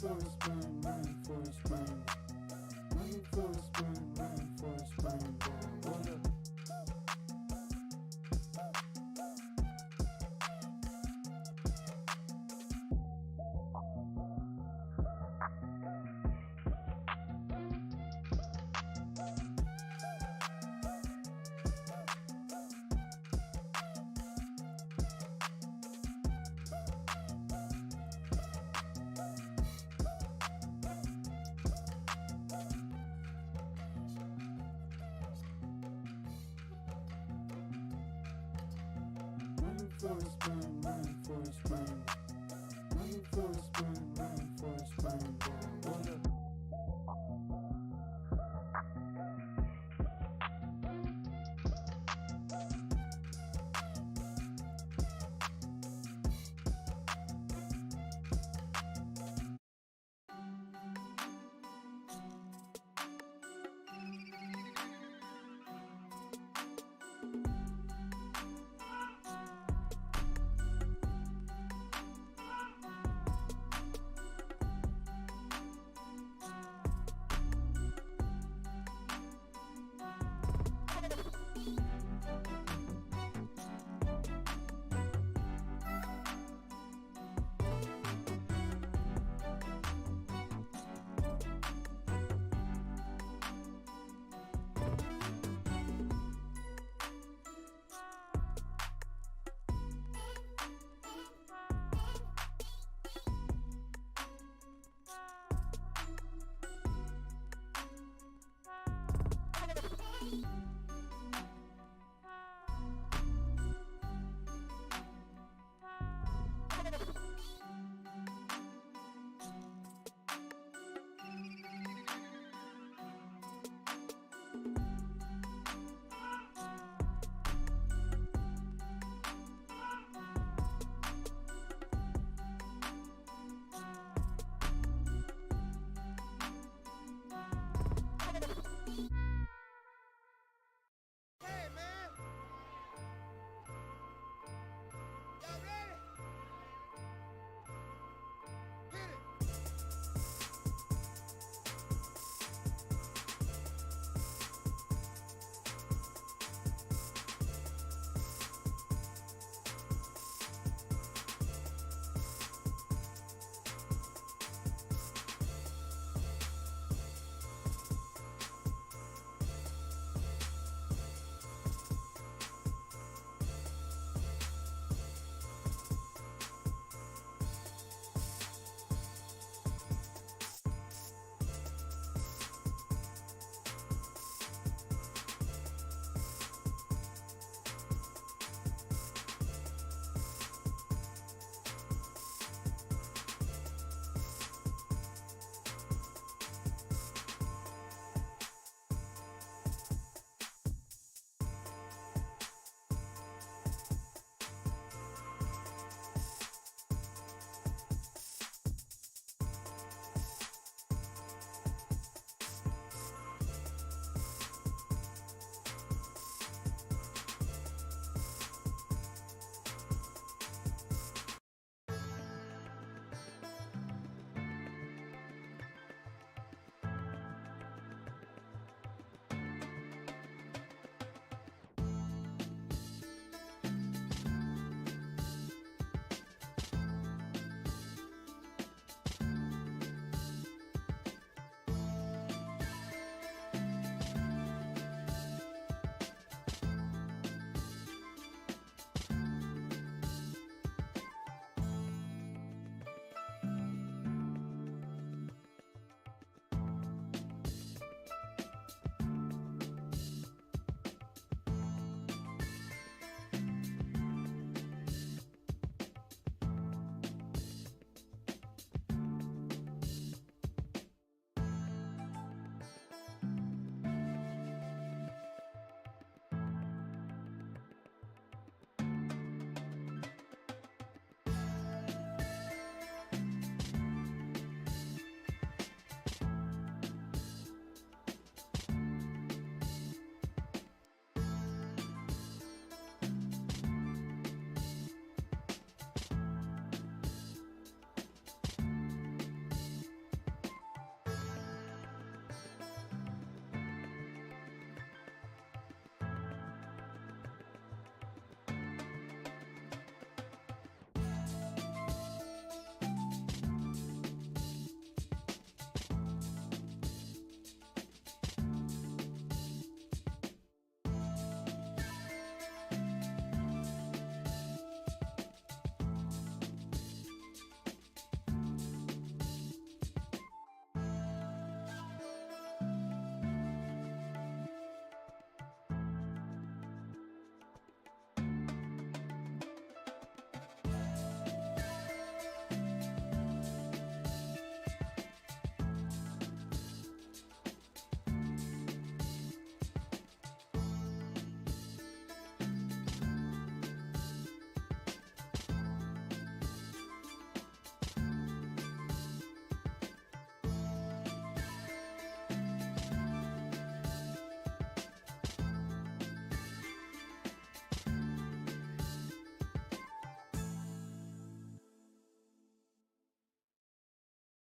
for a spin, running for a spin. Running for a spin, running for a spin. Hold up. Running for a spin, running for a spin. Running for a spin, running for a spin. Hold up.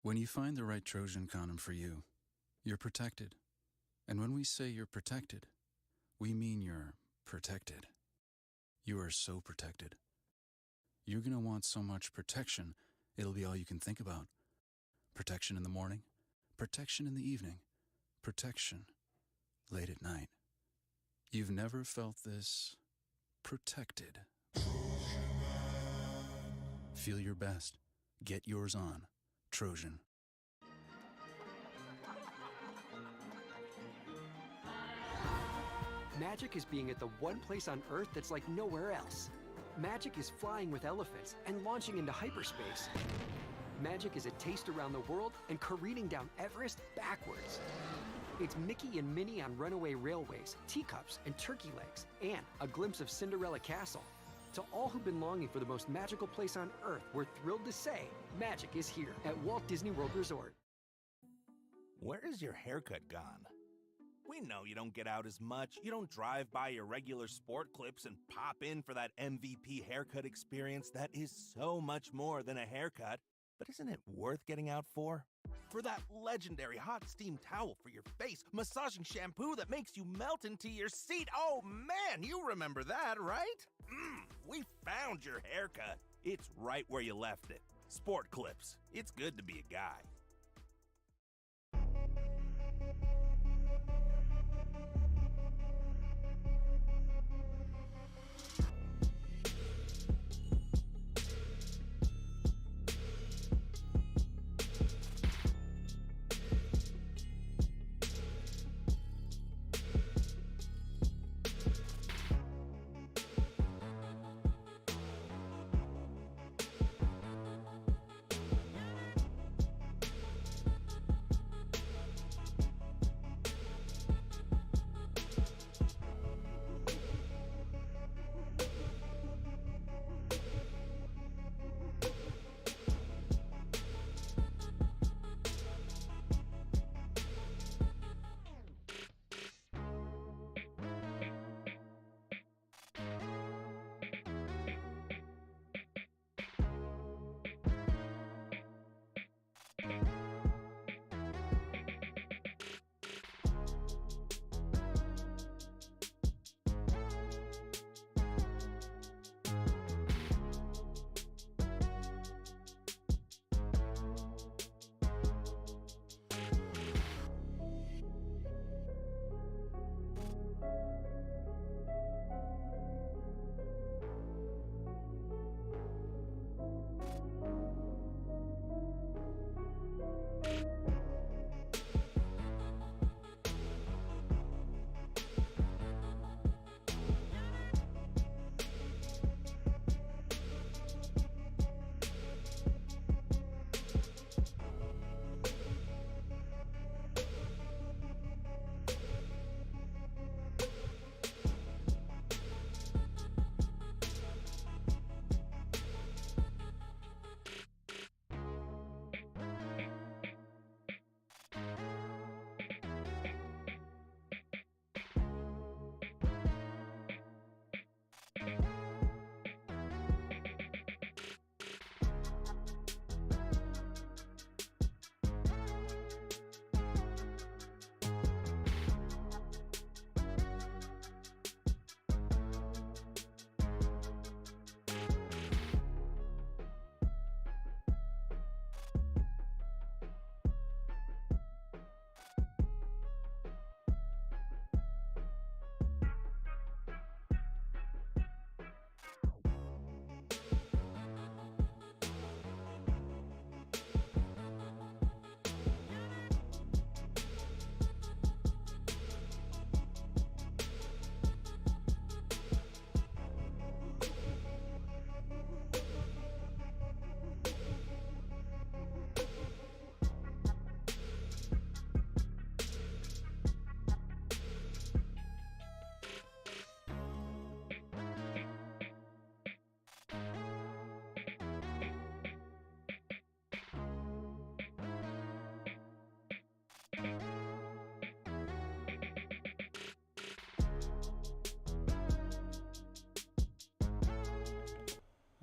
When you find the right Trojan condom for you, you're protected. And when we say you're protected, we mean you're protected. You are so protected. You're going to want so much protection, it'll be all you can think about. Protection in the morning, protection in the evening, protection late at night. You've never felt this protected. Feel your best. Get yours on. Trojan. Magic is being at the one place on Earth that's like nowhere else. Magic is flying with elephants and launching into hyperspace. Magic is a taste around the world and careening down Everest backwards. It's Mickey and Minnie on runaway railways, teacups, and turkey legs, and a glimpse of Cinderella Castle. To all who've been longing for the most magical place on Earth, we're thrilled to say magic is here at Walt Disney World Resort. Where's your haircut gone? We know you don't get out as much. You don't drive by your regular sport clips and pop in for that MVP haircut experience that is so much more than a haircut. But isn't it worth getting out for? For that legendary hot steam towel for your face, massaging shampoo that makes you melt into your seat. Oh man, you remember that, right? We found your haircut. It's right where you left it. Sport Clips. It's good to be a guy.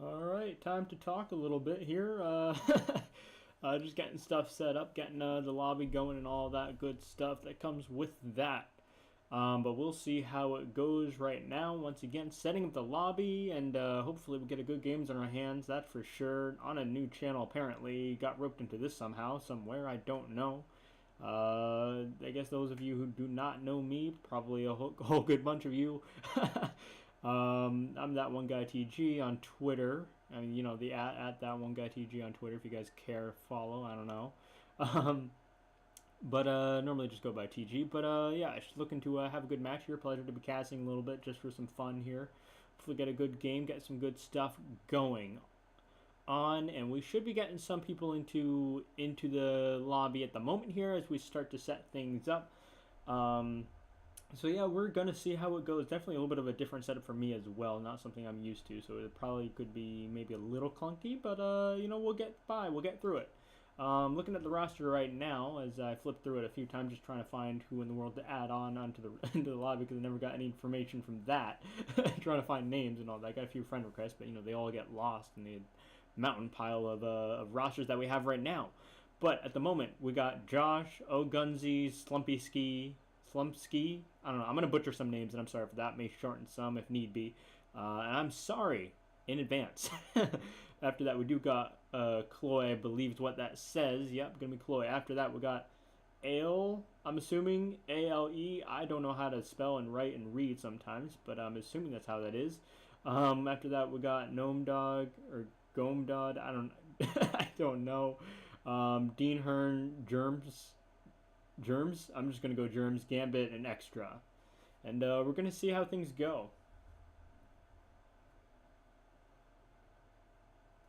All right, time to talk a little bit here. Just getting stuff set up, getting the lobby going and all that good stuff that comes with that. But we'll see how it goes right now. Once again, setting up the lobby, and hopefully we get a good games on our hands, that's for sure. On a new channel, apparently. Got roped into this somehow, somewhere, I don't know. I guess those of you who do not know me, probably a whole good bunch of you. I'm that one guy TG on Twitter. I mean, you know, the at that one guy TG on Twitter, if you guys care, follow, I don't know. But normally just go by TG. But yeah, just looking to have a good match here. Pleasure to be casting a little bit just for some fun here. Hopefully get a good game, get some good stuff going on, and we should be getting some people into the lobby at the moment here as we start to set things up. So yeah, we're gonna see how it goes. Definitely a little bit of a different setup for me as well, not something I'm used to, so it probably could be maybe a little clunky, but you know, we'll get by, we'll get through it. Looking at the roster right now as I flip through it a few times, just trying to find who in the world to add on onto the into the lobby, because I never got any information from that. Trying to find names and all that. I got a few friend requests, but you know, they all get lost in the mountain pile of rosters that we have right now. But at the moment, we got Josh, Ogunzi, Slumpski. I don't know. I'm going to butcher some names, and I'm sorry for that. May shorten some if need be. And I'm sorry in advance. After that, we do got Chloe, I believe is what that says. Yep, going to be Chloe. After that, we got Ale, I'm assuming, A-L-E. I don't know how to spell and write and read sometimes, but I'm assuming that's how that is. After that, we got Gnome Dog, or Gomdod, I don't know. Dean Hearn, Germs, I'm just going to go Germs, Gambit, and Extra. And we're going to see how things go.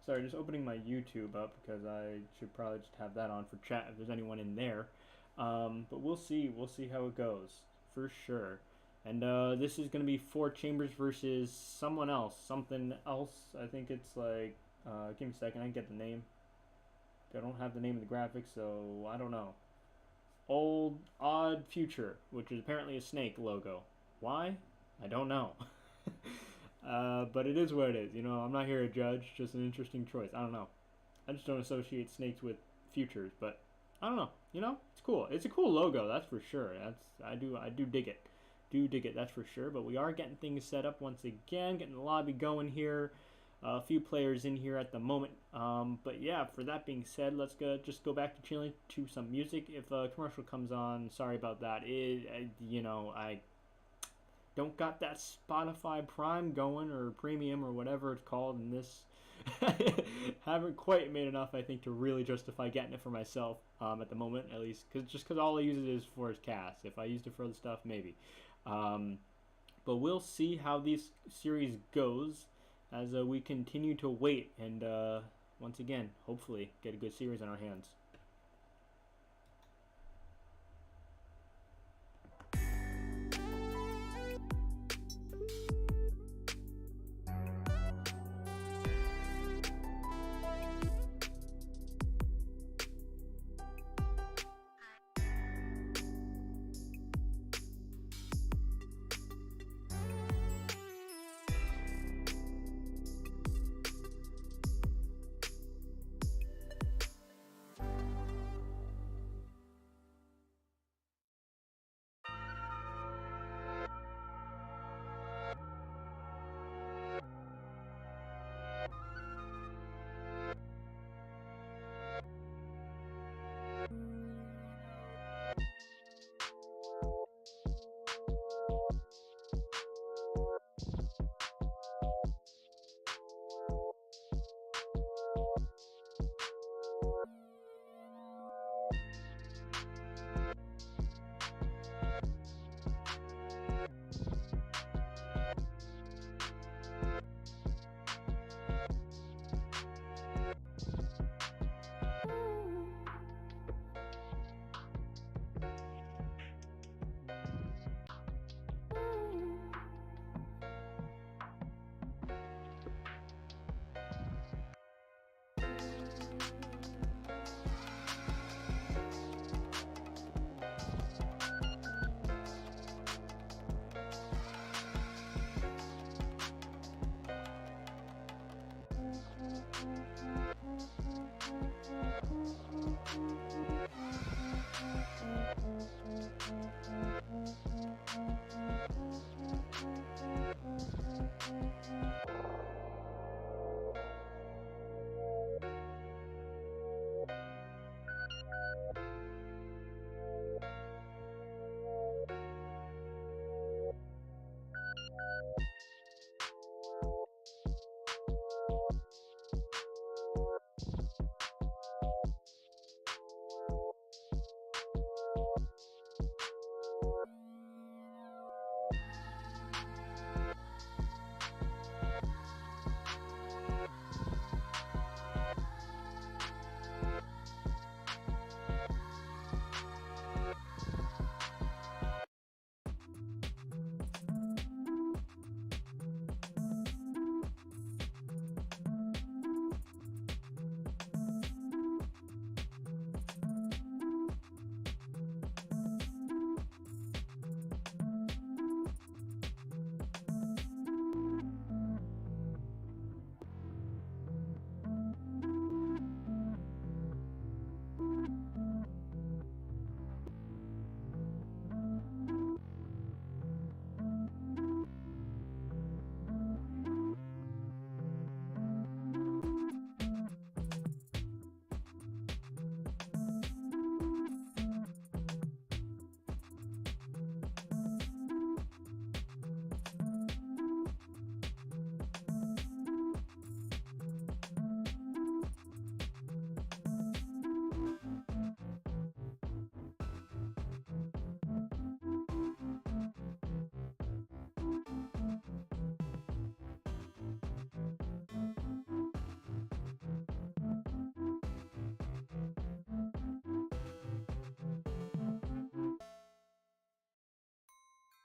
Sorry, just opening my YouTube up because I should probably just have that on for chat if there's anyone in there. But we'll see how it goes, for sure. And this is going to be FourChambers versus someone else, something else. I think it's like, give me a second, I can get the name. I don't have the name of the graphics, so I don't know. OddFuture, which is apparently a snake logo. Why? I don't know. But it is what it is. You know, I'm not here to judge. Just an interesting choice. I don't know. I just don't associate snakes with futures, but I don't know. You know, it's cool. It's a cool logo, that's for sure. I do dig it. That's for sure. But we are getting things set up once again, getting the lobby going here. A few players in here at the moment. But yeah, for that being said, let's just go back to chilling to some music. If a commercial comes on, sorry about that. You know, I don't got that Spotify Prime going, or Premium, or whatever it's called, and this haven't quite made enough, I think, to really justify getting it for myself at the moment, at least, because all I use it is for is cast. If I used it for other stuff, maybe. But we'll see how this series goes as we continue to wait and once again, hopefully get a good series on our hands.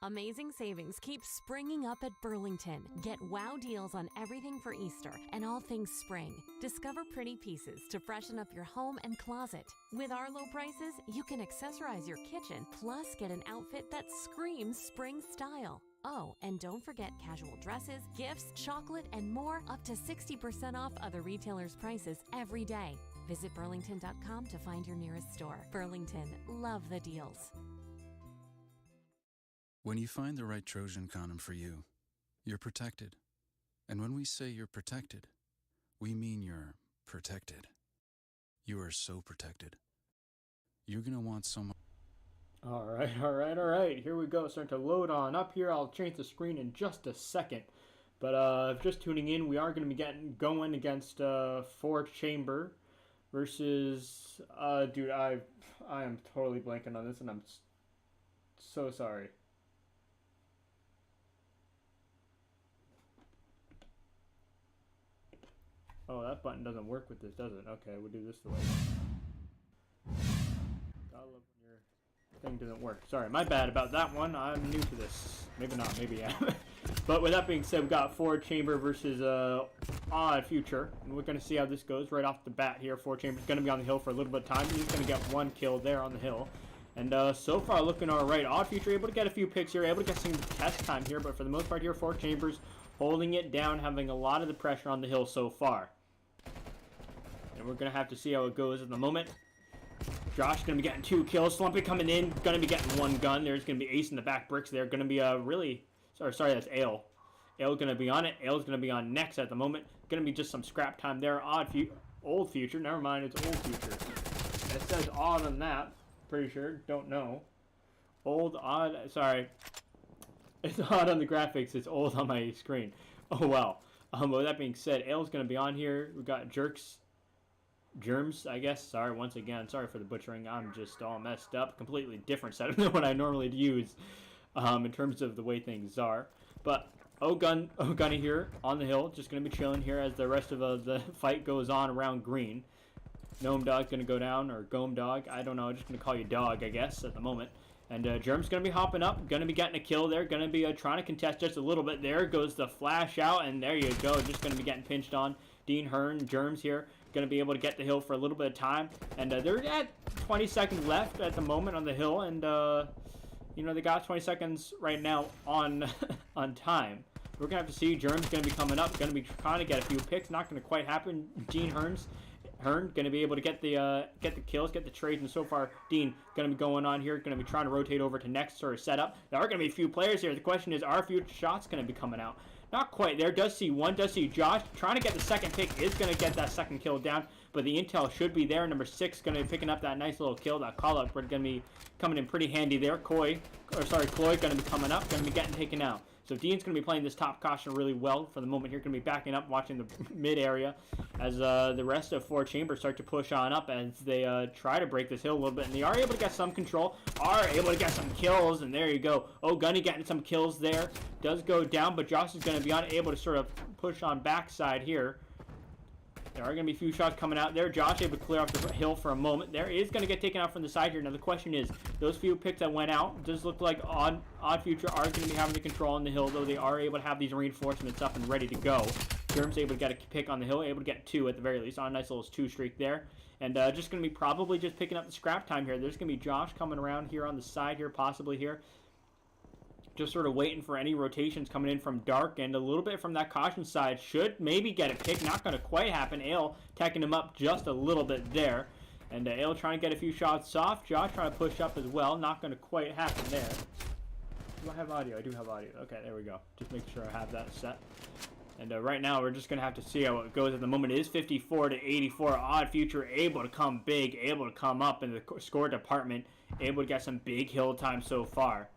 Amazing savings keep springing up at Burlington. Get wow deals on everything for Easter and all things spring. Discover pretty pieces to freshen up your home and closet. With our low prices, you can accessorize your kitchen, plus get an outfit that screams spring style. Oh, and don't forget casual dresses, gifts, chocolate, and more, up to 60% off other retailers' prices every day. Visit Burlington.com to find your nearest store. Burlington, love the deals. When you find the right Trojan condom for you, you're protected. And when we say you're protected, we mean you're protected. You are so protected. You're going to want someone. All right. Here we go. Starting to load on up here. I'll change the screen in just a second. But if just tuning in, we are going to be going against FourChamber versus... dude, I am totally blanking on this, and I'm so sorry. Oh, that button doesn't work with this, does it? Okay, we'll do this the way. Gotta love when your thing doesn't work. Sorry, my bad about that one. I'm new to this. Maybe not, maybe yeah. But with that being said, we've got FourChamber versus OddFuture. And we're going to see how this goes right off the bat here. FourChamber's going to be on the hill for a little bit of time. He's going to get one kill there on the hill. And so far looking all right. OddFuture able to get a few picks here, able to get some test time here. But for the most part here, FourChamber's holding it down, having a lot of the pressure on the hill so far. And we're going to have to see how it goes at the moment. Josh going to be getting 2 kills. Slumpy coming in, going to be getting 1 gun. There's going to be Ace in the back bricks there. Going to be really... Sorry, that's Ale. Ale going to be on it. Ale's going to be on next at the moment. Going to be just some scrap time there. Old Future. Never mind, it's Old Future. It says odd on that. Pretty sure. Don't know. Odd. Sorry. It's odd on the graphics. It's old on my screen. Oh, well. With that being said, Ale's going to be on here. We've got Germs, I guess. Sorry, once again. Sorry for the butchering. I'm just all messed up. Completely different setup than what I normally use in terms of the way things are. But Gunny here on the hill. Just going to be chilling here as the rest of the fight goes on around green. Gnome Dog's going to go down, or Gome Dog. I don't know. I'm just going to call you Dog, I guess, at the moment. And Germ's going to be hopping up, going to be getting a kill there, going to be trying to contest just a little bit. There goes the flash out, and there you go. Just going to be getting pinched on. Dean Hearn, Germs here, going to be able to get the hill for a little bit of time. And they're at 20 seconds left at the moment on the hill, and, you know, they got 20 seconds right now on on time. We're going to have to see. Germ's going to be coming up, going to be trying to get a few picks. Not going to quite happen. Dean Hearn going to be able to get the kills, get the trades, and so far Dean going to be going on here, going to be trying to rotate over to next sort of setup. There are going to be a few players here. The question is, are few shots going to be coming out? Not quite there. Does see one, does see Josh trying to get the second pick, is going to get that second kill down, but the intel should be there. Number 6 going to be picking up that nice little kill. That call up, we're going to be coming in pretty handy there. Cloy going to be coming up, going to be getting taken out. So Dean's going to be playing this top caution really well for the moment here. Going to be backing up, watching the mid area as the rest of FourChamber start to push on up as they try to break this hill a little bit. And they are able to get some control, are able to get some kills, and there you go. Oh, Gunny getting some kills there. Does go down, but Josh is going to be unable to sort of push on backside here. There are going to be a few shots coming out there. Josh able to clear off the hill for a moment. There is going to get taken out from the side here. Now the question is, those few picks that went out, does look like OddFuture are going to be having the control on the hill, though they are able to have these reinforcements up and ready to go. Germ's able to get a pick on the hill, able to get 2 at the very least on a nice little 2 streak there. And just going to be probably just picking up the scrap time here. There's going to be Josh coming around here on the side here, possibly here. Just sort of waiting for any rotations coming in from dark, and a little bit from that caution side. Should maybe get a pick. Not going to quite happen. Ale tacking him up just a little bit there. And Ale trying to get a few shots off. Josh trying to push up as well. Not going to quite happen there. Do I have audio? I do have audio. Okay, there we go. Just make sure I have that set. And right now, we're just going to have to see how it goes. At the moment, it is 54-84. OddFuture able to come big, able to come up in the score department, able to get some big hill time so far.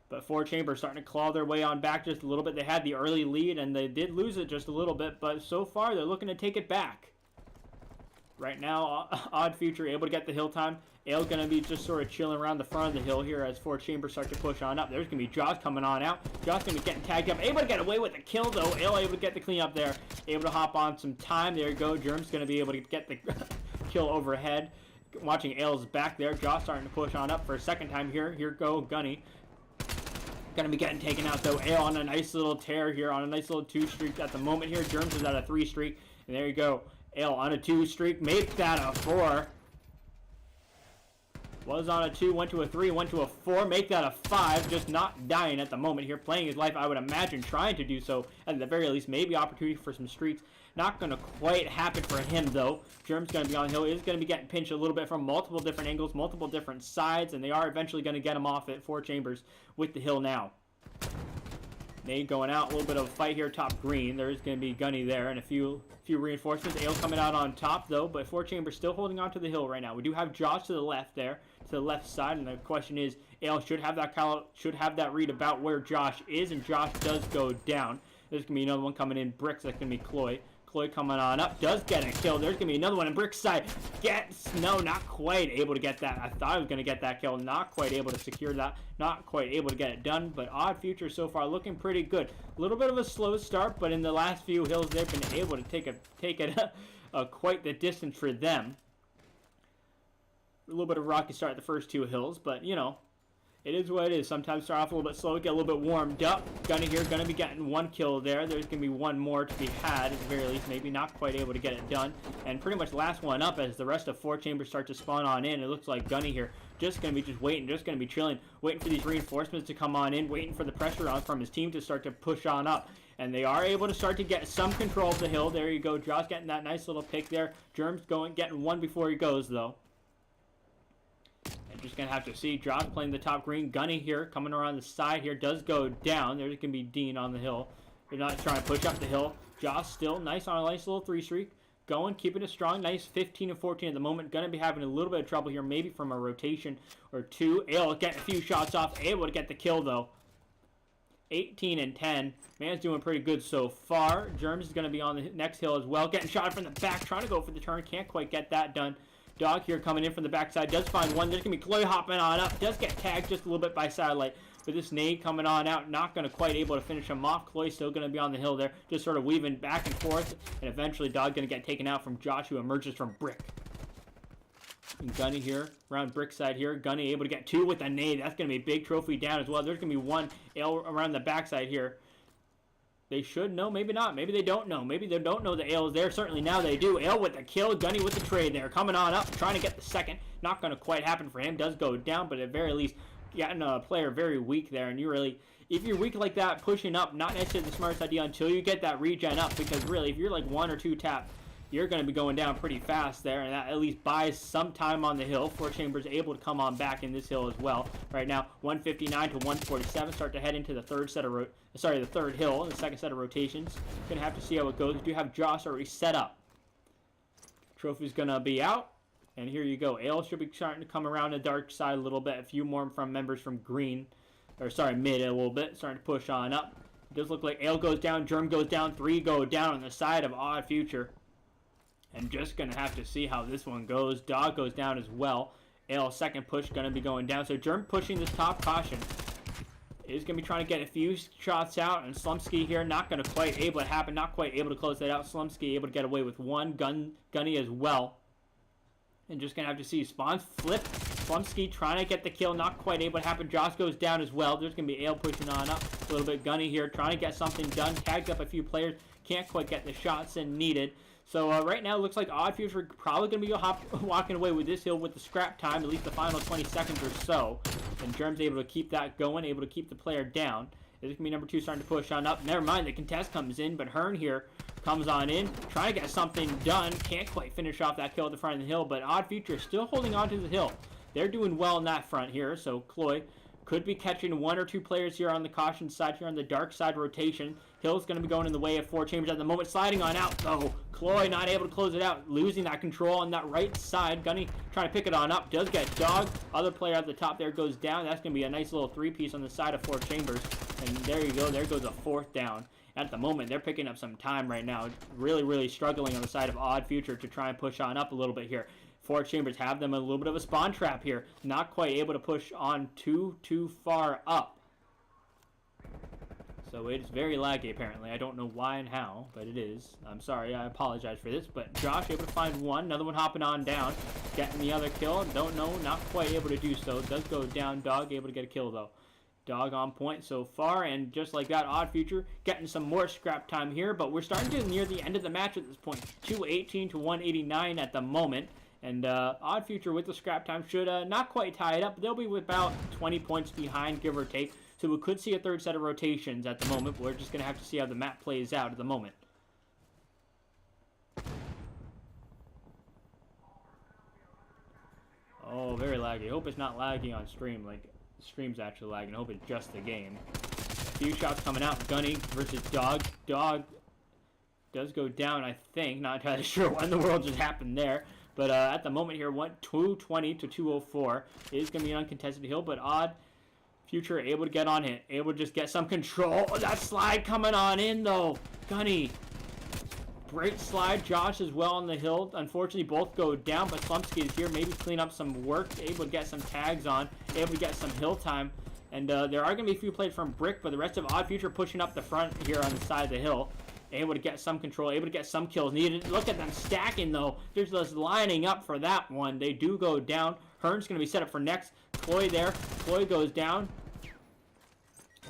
But FourChamber starting to claw their way on back just a little bit. They had the early lead, and they did lose it just a little bit. But so far, they're looking to take it back. Right now, OddFuture able to get the hill time. Ale's going to be just sort of chilling around the front of the hill here as FourChamber start to push on up. There's going to be Josh coming on out. Josh going to be getting tagged up. Able to get away with the kill, though. Ale able to get the clean up there. Able to hop on some time. There you go. Germ's going to be able to get the kill overhead. Watching Ale's back there. Josh starting to push on up for a second time here. Here go Gunny. Gonna be getting taken out though. Ale on a nice little tear here, on a nice little 2 streak at the moment here. Germs is at a 3 streak. And there you go. Ale on a 2 streak. Make that a 4. Was on a 2, went to a 3, went to a 4. Make that a 5. Just not dying at the moment here. Playing his life, I would imagine, trying to do so. At the very least, maybe opportunity for some streaks. Not going to quite happen for him, though. Germ's going to be on the hill. Is going to be getting pinched a little bit from multiple different angles, multiple different sides, and they are eventually going to get him off at FourChambers with the hill now. Nade going out. A little bit of a fight here, top green. There's going to be Gunny there, and a few reinforcements. Ale coming out on top, though, but FourChamber still holding on to the hill right now. We do have Josh to the left there, to the left side, and the question is, Ale should have that read about where Josh is, and Josh does go down. There's going to be another one coming in. Bricks, that's going to be Chloe. Chloe coming on up, does get a kill. There's going to be another one in Brick's side. No, not quite able to get that. I thought I was going to get that kill. Not quite able to secure that. Not quite able to get it done. But OddFuture so far looking pretty good. A little bit of a slow start, but in the last few hills, they've been able to take it quite the distance for them. A little bit of a rocky start at the first 2 hills, but, you know, it is what it is. Sometimes start off a little bit slow, get a little bit warmed up. Gunny here, going to be getting 1 kill there. There's going to be 1 more to be had, at the very least. Maybe not quite able to get it done. And pretty much last one up as the rest of FourChamber start to spawn on in. It looks like Gunny here just going to be waiting, just going to be chilling, waiting for these reinforcements to come on in, waiting for the pressure on from his team to start to push on up. And they are able to start to get some control of the hill. There you go. Josh getting that nice little pick there. Germ's getting 1 before he goes, though. Just going to have to see Josh playing the top green. Gunny here coming around the side here does go down. There's going to be Dean on the hill. They're not trying to push up the hill. Josh still nice on a nice little 3 streak. Going, keeping it strong. Nice 15 and 14 at the moment. Going to be having a little bit of trouble here, maybe from a rotation or 2. Ale getting a few shots off. Able to get the kill, though. 18 and 10. Man's doing pretty good so far. Germs is going to be on the next hill as well. Getting shot from the back. Trying to go for the turn. Can't quite get that done. Dog here coming in from the backside. Does find 1. There's going to be Chloe hopping on up. Does get tagged just a little bit by Satellite. But this nade coming on out. Not going to quite able to finish him off. Chloe still going to be on the hill there. Just sort of weaving back and forth. And eventually Dog going to get taken out from Josh, who emerges from Brick. And Gunny here. Around Brick side here. Gunny able to get 2 with a nade. That's going to be a big trophy down as well. There's going to be 1 Ale around the backside here. They should know, maybe not. Maybe they don't know. Maybe they don't know the Ale is there. Certainly now they do. Ale with the kill. Gunny with the trade there. Coming on up, trying to get the second. Not going to quite happen for him. Does go down, but at very least, getting a player very weak there. And you really, if you're weak like that, pushing up, not necessarily the smartest idea until you get that regen up. Because really, if you're like 1 or 2 tap, you're going to be going down pretty fast there, and that at least buys some time on the hill. FourChamber's able to come on back in this hill as well. Right now, 159 to 147. Start to head into the third hill, the second set of rotations. Going to have to see how it goes. We do have Josh already set up. Trophy's going to be out, and here you go. Ale should be starting to come around the dark side a little bit. A few more from members from green, mid a little bit, starting to push on up. It does look like Ale goes down, Germ goes down, 3 go down on the side of OddFuture. I'm just going to have to see how this one goes. Dog goes down as well. Ale, second push, going to be going down. So Germ pushing this top caution. Is going to be trying to get a few shots out. And Slumsky here, not going to quite able to happen. Not quite able to close that out. Slumsky able to get away with 1. Gunny as well. And just going to have to see spawns flip. Slumsky trying to get the kill. Not quite able to happen. Josh goes down as well. There's going to be Ale pushing on up. A little bit Gunny here. Trying to get something done. Tagged up a few players. Can't quite get the shots in needed. So right now, it looks like OddFuture probably going to be walking away with this hill with the scrap time, at least the final 20 seconds or so. And Germ's able to keep that going, able to keep the player down. This is going to be number 2 starting to push on up. Never mind, the contest comes in, but Hearn here comes on in, trying to get something done. Can't quite finish off that kill at the front of the hill, but OddFuture still holding on to the hill. They're doing well in that front here, so Chloe could be catching 1 or 2 players here on the caution side, here on the dark side rotation. Hill's going to be going in the way of FourChambers at the moment. Sliding on out, though. Chloe not able to close it out. Losing that control on that right side. Gunny trying to pick it on up. Does get dogged. Other player at the top there goes down. That's going to be a nice little 3-piece on the side of FourChambers. And there you go. There goes a 4th down. At the moment, they're picking up some time right now. Really, really struggling on the side of OddFuture to try and push on up a little bit here. FourChambers have them a little bit of a spawn trap here. Not quite able to push on too far up. So it's very laggy apparently. I don't know why and how, but it is. I'm sorry, I apologize for this. But Josh able to find 1. Another one hopping on down. Getting the other kill. Don't know, not quite able to do so. Does go down. Dog able to get a kill though. Dog on point so far, and just like that, OddFuture getting some more scrap time here, but we're starting to near the end of the match at this point. 218 to 189 at the moment, and OddFuture with the scrap time should not quite tie it up, but they'll be about 20 points behind, give or take, so we could see a third set of rotations at the moment, but we're just going to have to see how the map plays out at the moment. Oh, very laggy. I hope it's not lagging on stream, like the stream's actually lagging. I hope it's just the game. A few shots coming out. Gunny versus Dog. Dog does go down, I think. Not entirely sure what in the world just happened there. But at the moment here, 220 to 204. It is going to be an uncontested hill, but OddFuture able to get on it. Able to just get some control. Oh, that slide coming on in, though. Gunny. Great slide. Josh as well on the hill. Unfortunately, both go down, but Slumpsky is here. Maybe clean up some work. Able to get some tags on. Able to get some hill time. And there are going to be a few plays from Brick, but the rest of OddFuture pushing up the front here on the side of the hill. Able to get some control. Able to get some kills. Needed. Look at them stacking, though. They're just lining up for that one. They do go down. Hearn's going to be set up for next. Chloe there. Chloe goes down.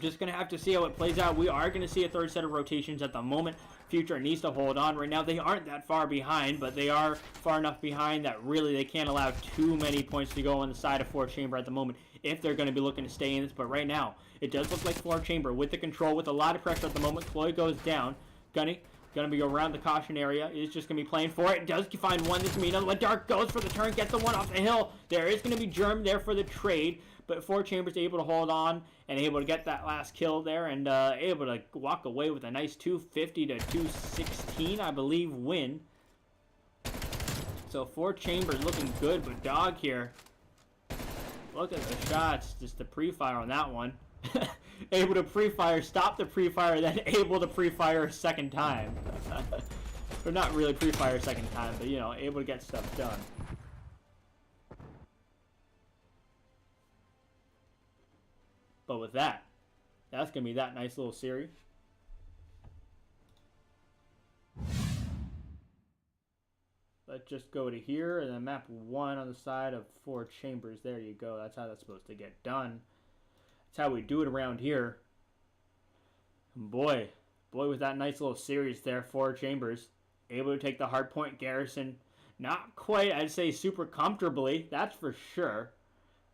Just going to have to see how it plays out. We are going to see a third set of rotations at the moment. Future needs to hold on right now. They aren't that far behind, but they are far enough behind that really they can't allow too many points to go on the side of FourChamber at the moment if they're going to be looking to stay in this. But right now, it does look like FourChamber with the control, with a lot of pressure at the moment. Chloe goes down. Gunny going to be around the caution area. Is just going to be playing for it. Does find one. This is going to be another one. Dark goes for the turn. Gets the one off the hill. There is going to be Germ there for the trade. But FourChamber's able to hold on and able to get that last kill there and able to walk away with a nice 250 to 216, I believe, win. So FourChamber's looking good, but Dog here, look at the shots, just the pre-fire on that one. Able to pre-fire, stop the pre-fire, then able to pre-fire a second time. Or not really pre-fire a second time, but, you know, able to get stuff done. But with that, that's going to be that nice little series. Let's just go to here, and then map 1 on the side of FourChambers. There you go. That's how that's supposed to get done. That's how we do it around here. And boy, with that nice little series there, FourChambers able to take the hardpoint garrison. Not quite, I'd say, super comfortably. That's for sure.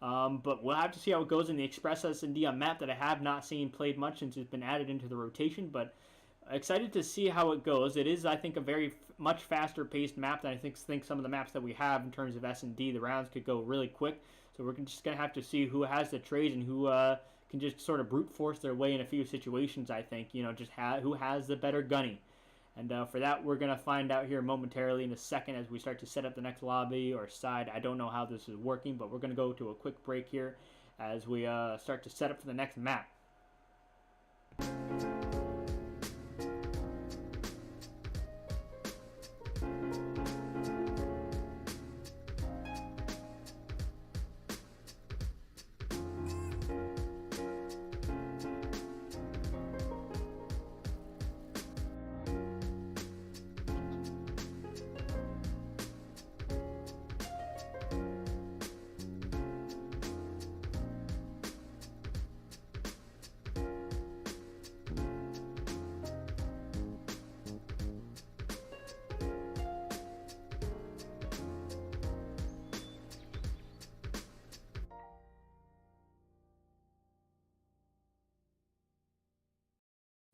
But we'll have to see how it goes in the Express S&D map that I have not seen played much since it's been added into the rotation, but excited to see how it goes. It is, I think, a very much faster paced map than I think some of the maps that we have in terms of S&D. The rounds could go really quick, so we're just going to have to see who has the trades and who can just sort of brute force their way in a few situations, I think. You know, just who has the better gunny. And for that, we're going to find out here momentarily in a second as we start to set up the next lobby or side. I don't know how this is working, but we're going to go to a quick break here as we start to set up for the next map.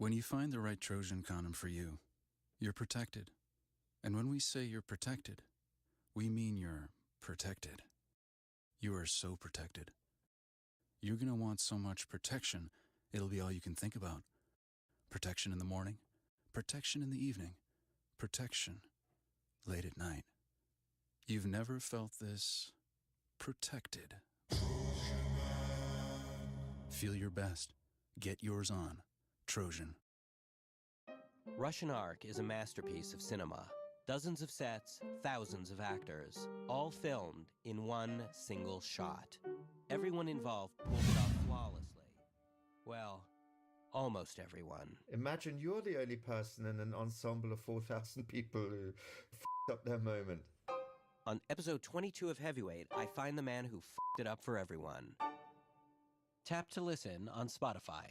When you find the right Trojan condom for you, you're protected. And when we say you're protected, we mean you're protected. You are so protected. You're going to want so much protection, it'll be all you can think about. Protection in the morning, protection in the evening, protection late at night. You've never felt this protected. Feel your best. Get yours on. Trojan. Russian Ark is a masterpiece of cinema. Dozens of sets, thousands of actors, all filmed in one single shot. Everyone involved pulled it off flawlessly. Well, almost everyone. Imagine you're the only person in an ensemble of 4,000 people who f***ed up their moment. On episode 22 of Heavyweight, I find the man who f***ed it up for everyone. Tap to listen on Spotify.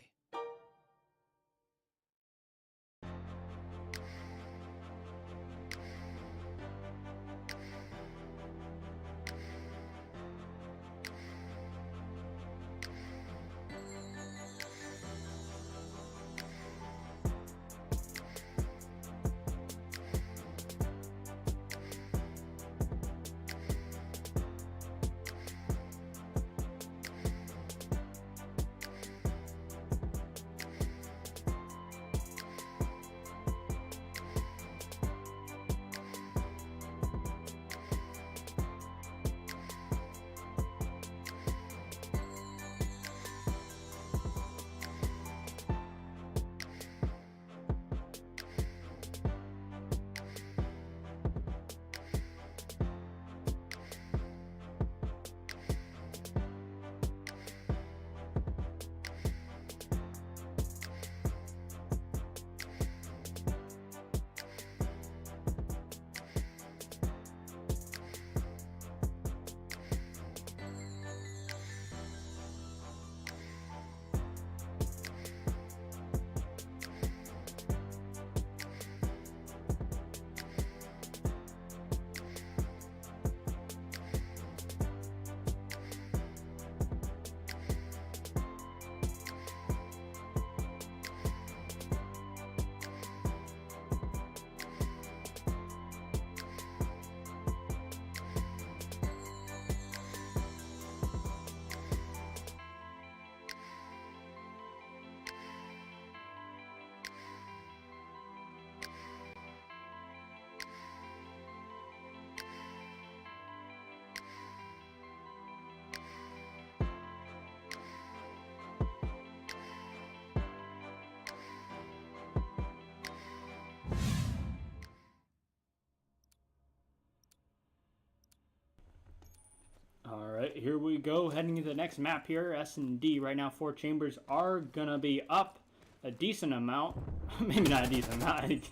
Alright, here we go, heading into the next map here, S&D. Right now, FourChambers are gonna be up a decent amount. Maybe not a decent amount.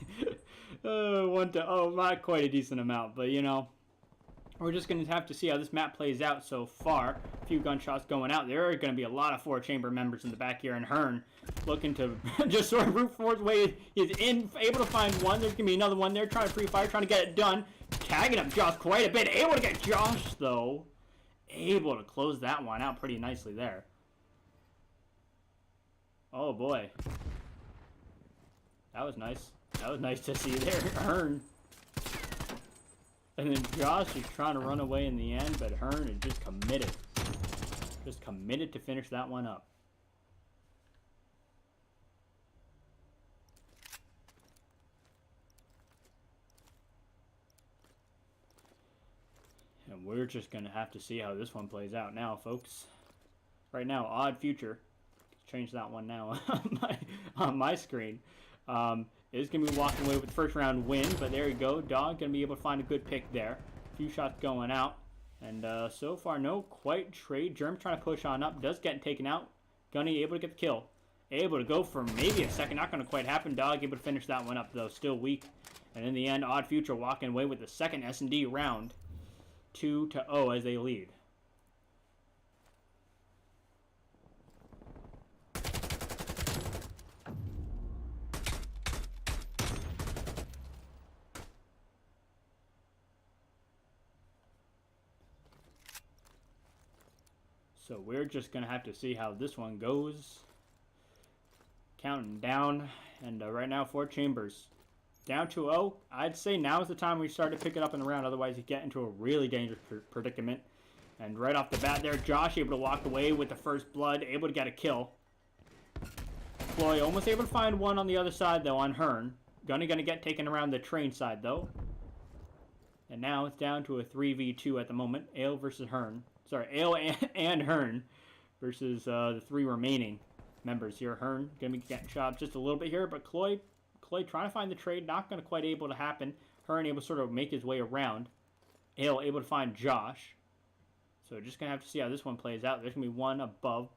Not quite a decent amount, but you know, we're just gonna have to see how this map plays out so far. A few gunshots going out. There are gonna be a lot of FourChamber members in the back here, and Hearn looking to just sort of brute force way. He's able to find one. There's gonna be another one there, trying to pre-fire, trying to get it done. Tagging up Josh quite a bit. Able to get Josh though. Able to close that one out pretty nicely there. Oh boy. That was nice. That was nice to see there. Hearn. And then Josh is trying to run away in the end, but Hearn is just committed. Just committed to finish that one up. And we're just going to have to see how this one plays out now, folks. Right now, OddFuture, change that one now on my screen, is going to be walking away with the first round win. But there you go. Dog going to be able to find a good pick there. A few shots going out. And so far, no quite trade. Germ trying to push on up. Does get taken out. Gunny able to get the kill. Able to go for maybe a second. Not going to quite happen. Dog able to finish that one up, though. Still weak. And in the end, OddFuture walking away with the second S&D round. 2-0 as they lead. So we're just going to have to see how this one goes. Counting down. And right now, FourChambers down 2-0. I'd say now is the time we start to pick it up in the round. Otherwise, you get into a really dangerous predicament. And right off the bat there, Josh able to walk away with the first blood. Able to get a kill. Chloe almost able to find one on the other side, though, on Hearn. Gonna get taken around the train side, though. And now it's down to a 3v2 at the moment. Ale versus Hearn. Sorry, Ale and Hearn versus the three remaining members here. Hearn gonna be getting chopped just a little bit here, but Chloe trying to find the trade, not gonna quite able to happen. Hearn able to sort of make his way around. Ale able to find Josh. So just gonna have to see how this one plays out. There's gonna be one above.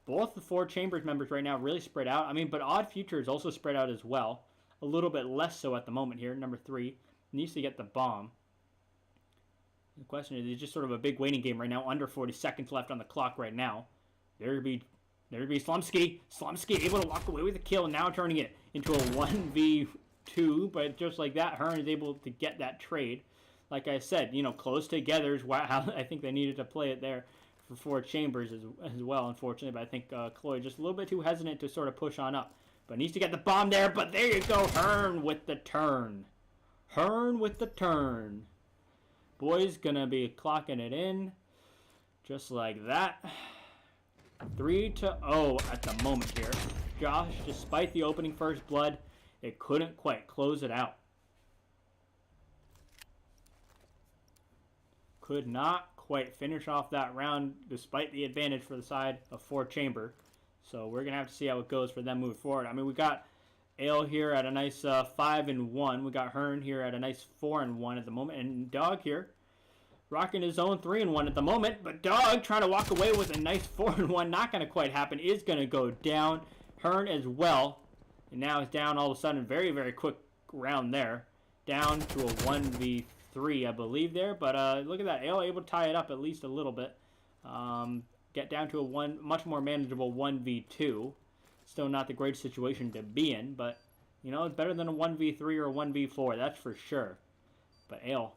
Both the FourChambers members right now really spread out. I mean, but OddFuture is also spread out as well. A little bit less so at the moment here. Number 3 needs to get the bomb. The question is, it's just sort of a big waiting game right now. Under 40 seconds left on the clock right now. There'd be Slumsky. Slumsky able to walk away with a kill, and now turning it into a 1v2. But just like that, Hearn is able to get that trade. Like I said, you know, close together is how I think they needed to play it there for FourChamber as well, unfortunately. But I think Chloe just a little bit too hesitant to sort of push on up. But needs to get the bomb there. But there you go, Hearn with the turn. Hearn with the turn. Boys gonna be clocking it in just like that. 3-0 at the moment here. Josh, despite the opening first blood, it couldn't quite close it out. Could not quite finish off that round despite the advantage for the side of FourChamber. So we're going to have to see how it goes for them moving forward. I mean, we got Ale here at a nice 5-1. We got Hearn here at a nice 4-1 at the moment. And Dog here rocking his own 3-1 at the moment. But Dog trying to walk away with a nice 4-1. Not going to quite happen. Is going to go down. Hearn as well. And now it's down all of a sudden. Very, very quick round there. Down to a 1v3, I believe there. But look at that. Ale able to tie it up at least a little bit. Get down to a much more manageable 1v2. Still not the great situation to be in. But, you know, it's better than a 1v3 or a 1v4. That's for sure. But Ale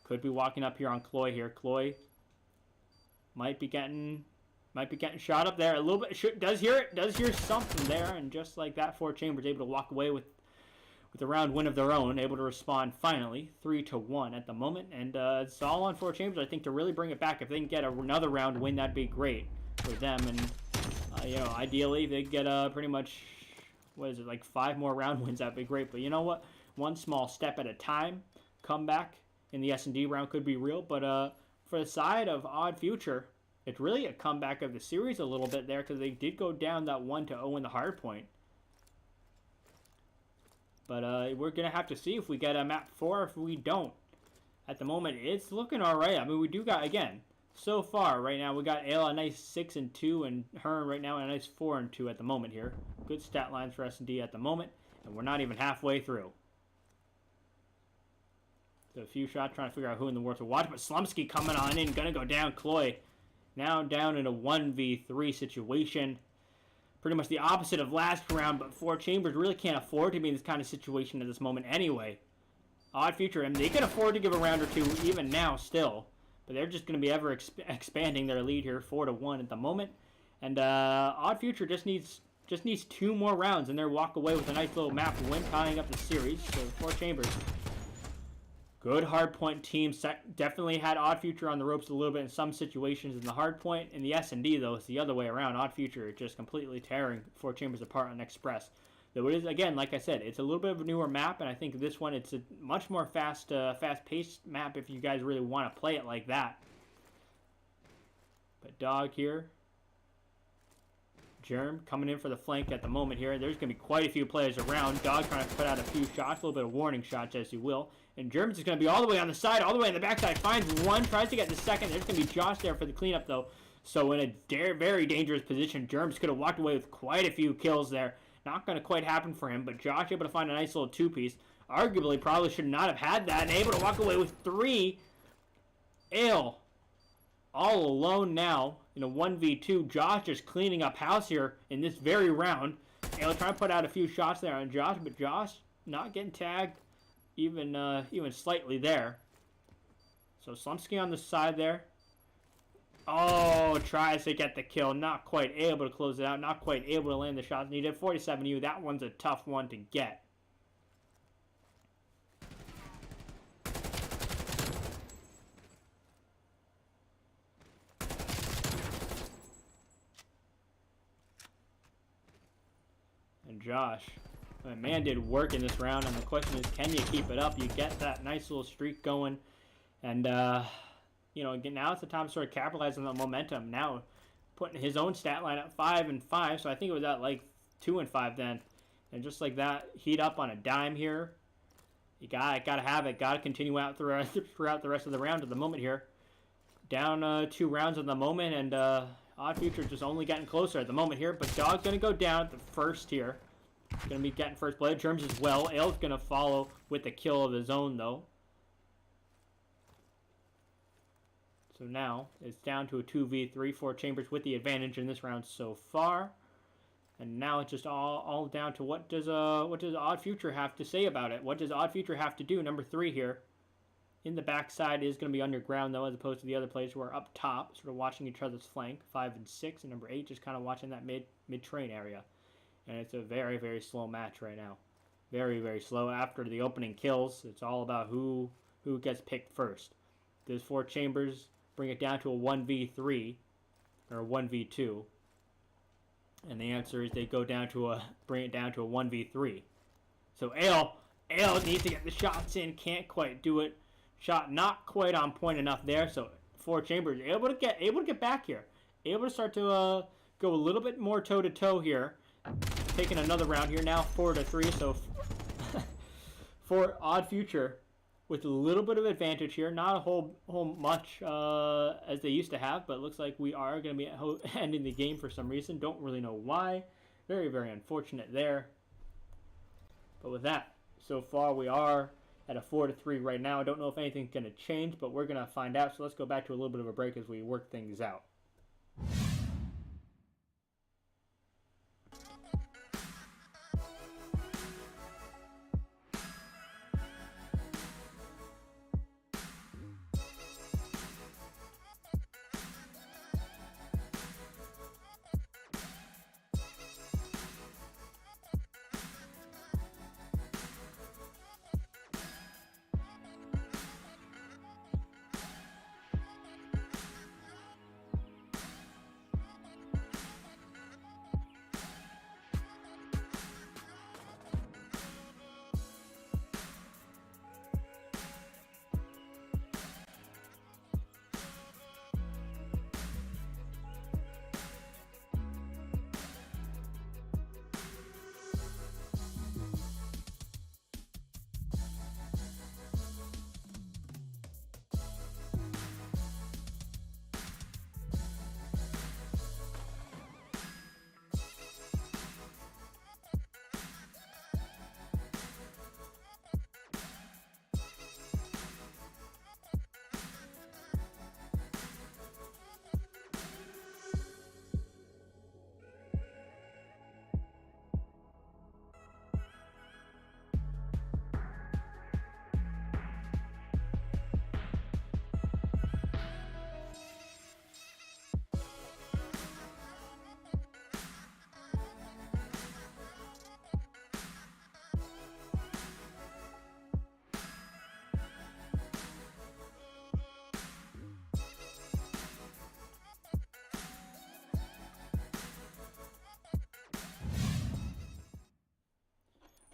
could be walking up here on Chloe here. Chloe might be getting shot up there a little bit. Does hear something there, and just like that, FourChamber is able to walk away with a round win of their own, able to respond finally 3-1 at the moment, and it's all on FourChamber, I think, to really bring it back. If they can get another round win, that'd be great for them, and you know, ideally they get pretty much, what is it, like 5 more round wins. That'd be great. But you know what? One small step at a time. Comeback in the S&D round could be real, but for the side of OddFuture, it's really a comeback of the series a little bit there, because they did go down that 1-0 in the hard point. But we're going to have to see if we get a map 4 or if we don't. At the moment, it's looking all right. I mean, we do got, again, so far right now, we got Ale a nice 6-2, and Hearn right now a nice 4-2 at the moment here. Good stat lines for S&D at the moment, and we're not even halfway through. So a few shots trying to figure out who in the world to watch, but Slumsky coming on in, going to go down. Chloe now down in a 1v3 situation. Pretty much the opposite of last round, but FourChamber really can't afford to be in this kind of situation at this moment anyway. OddFuture, and they can afford to give a round or two even now still, but they're just going to be ever expanding their lead here, 4-1 at the moment. And OddFuture just needs 2 more rounds, and they'll walk away with a nice little map win, tying up the series. So FourChamber, good hardpoint team. Definitely had OddFuture on the ropes a little bit in some situations in the hardpoint. In the S&D, though, it's the other way around. OddFuture just completely tearing FourChambers apart on Express. Though it is, again, like I said, it's a little bit of a newer map, and I think this one, it's a much more fast-paced map if you guys really want to play it like that. But Dog here. Germ coming in for the flank at the moment here. There's going to be quite a few players around. Dog trying to put out a few shots, a little bit of warning shots, as you will. And Germ's is going to be all the way on the side, all the way on the backside. Finds one, tries to get the second. There's going to be Josh there for the cleanup, though. So in a very dangerous position. Germ's could have walked away with quite a few kills there. Not going to quite happen for him, but Josh able to find a nice little 2-piece. Arguably, probably should not have had that, and able to walk away with 3. Ale all alone now in a 1v2. Josh just cleaning up house here in this very round. Ale trying to put out a few shots there on Josh, but Josh not getting tagged even slightly there. So Slumsky on the side there. Oh, tries to get the kill. Not quite able to close it out. Not quite able to land the shots needed. 47U. That one's a tough one to get. And Josh, man, did work in this round. And the question is, can you keep it up? You get that nice little streak going. And, you know, again, now it's the time to sort of capitalize on the momentum. Now, putting his own stat line at 5-5, so I think it was at like 2-5 then. And just like that, heat up on a dime here. You gotta have it. Gotta continue out throughout the rest of the round at the moment here. Down 2 rounds at the moment, and OddFuture just only getting closer at the moment here. But Dog's gonna go down at the first here. Gonna be getting first blood. Germs as well. Ale's gonna follow with the kill of his own though. So now it's down to a 2v3. FourChambers with the advantage in this round so far. And now it's just all down to what does OddFuture have to say about it? What does OddFuture have to do? Number 3 here. In the backside is going to be underground, though, as opposed to the other players who are up top, sort of watching each other's flank. 5 and 6, and number 8 just kind of watching that mid-train area. And it's a very, very slow match right now. Very, very slow. After the opening kills, it's all about who gets picked first. Does FourChambers bring it down to a 1v3 or a 1v2? And the answer is they go down to bring it down to a 1v3. So Ale needs to get the shots in, can't quite do it. Shot not quite on point enough there, so FourChambers able to get back here, able to start to go a little bit more toe to toe here, taking another round here now, 4-3. So for OddFuture with a little bit of advantage here, not a whole much as they used to have, but it looks like we are going to be ending the game for some reason. Don't really know why. Very, very unfortunate there. But with that, so far we are at a 4-3 right now. I don't know if anything's going to change, but we're going to find out. So let's go back to a little bit of a break as we work things out.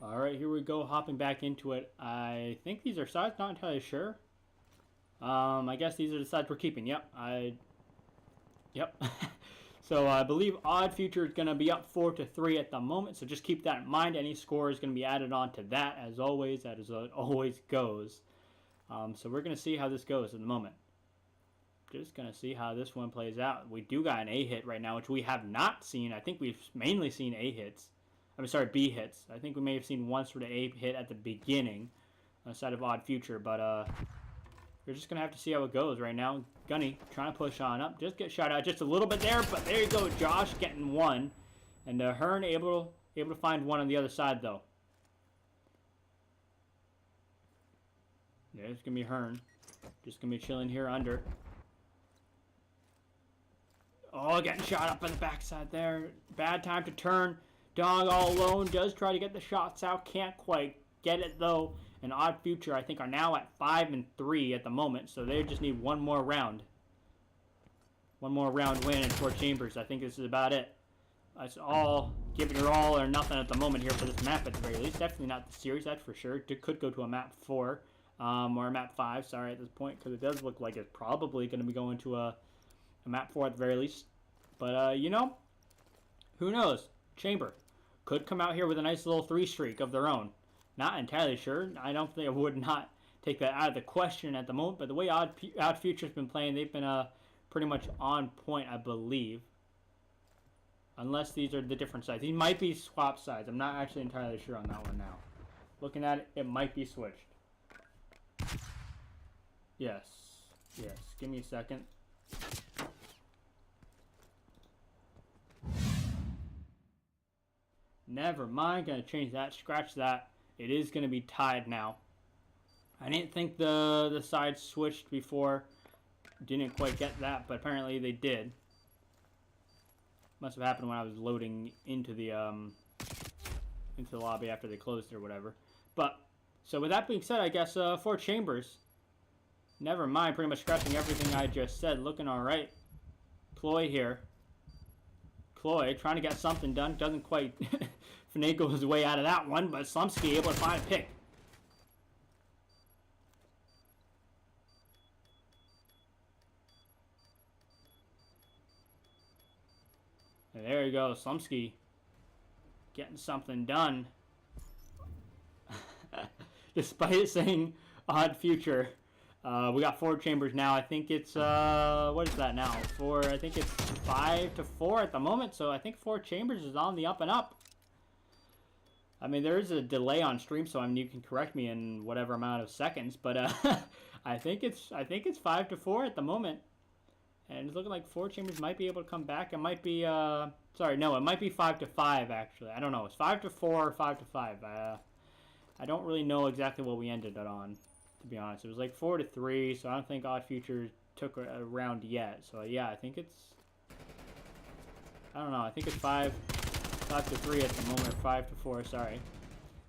All right, here we go, hopping back into it. I think these are sides, not entirely sure. I guess these are the sides we're keeping. Yep. So I believe OddFuture is going to be up 4-3 at the moment, so just keep that in mind. Any score is going to be added on to that, as always. That is how it always goes. So we're going to see how this goes in the moment. Just going to see how this one plays out. We do got an A hit right now, which we have not seen. I think we've mainly seen A hits. I'm sorry, B hits. I think we may have seen one sort of A hit at the beginning on the side of OddFuture, but we're just going to have to see how it goes right now. Gunny trying to push on up. Just get shot out just a little bit there, but there you go. Josh getting one. And Hearn able to find one on the other side, though. There's going to be Hearn. Just going to be chilling here under. Oh, getting shot up on the backside there. Bad time to turn. Dog all alone. Does try to get the shots out. Can't quite get it, though. And OddFuture, I think, are now at 5-3 at the moment. So they just need one more round. One more round win in FourChambers. I think this is about it. It's all giving your all or nothing at the moment here for this map at the very least. Definitely not the series, that's for sure. It could go to a map 4. Or a map 5, sorry, at this point. Because it does look like it's probably going to be going to a map 4 at the very least. But, you know, who knows? Chamber could come out here with a nice little 3 streak of their own. Not entirely sure. I don't think I would not take that out of the question at the moment. But the way OddFuture's been playing, they've been pretty much on point, I believe. Unless these are the different sides. These might be swap sides. I'm not actually entirely sure on that one now. Looking at it, it might be switched. Yes. Yes, give me a second. Never mind, gonna change that, scratch that. It is gonna be tied now. I didn't think the sides switched before. Didn't quite get that, but apparently they did. Must have happened when I was loading into the lobby after they closed or whatever. But so with that being said, I guess FourChambers. Never mind, pretty much scratching everything I just said. Looking all right. Ploy here. Ploy trying to get something done. Doesn't quite finagle his way out of that one, but Slumsky able to find a pick. And there you go, Slumsky getting something done. Despite it saying OddFuture, we got FourChambers now. I think it's what is that now? I think it's 5-4 at the moment. So I think FourChambers is on the up and up. I mean, there is a delay on stream, so I mean you can correct me in whatever amount of seconds, but I think it's 5-4 at the moment. And it's looking like FourChambers might be able to come back. It might be, sorry, no, it might be 5-5, actually. I don't know. It's 5-4 or 5-5. I don't really know exactly what we ended it on, to be honest. It was like 4-3, so I don't think OddFuture took a round yet. So, yeah, I think it's, I don't know. I think it's 5-3 at the moment, or 5-4, sorry.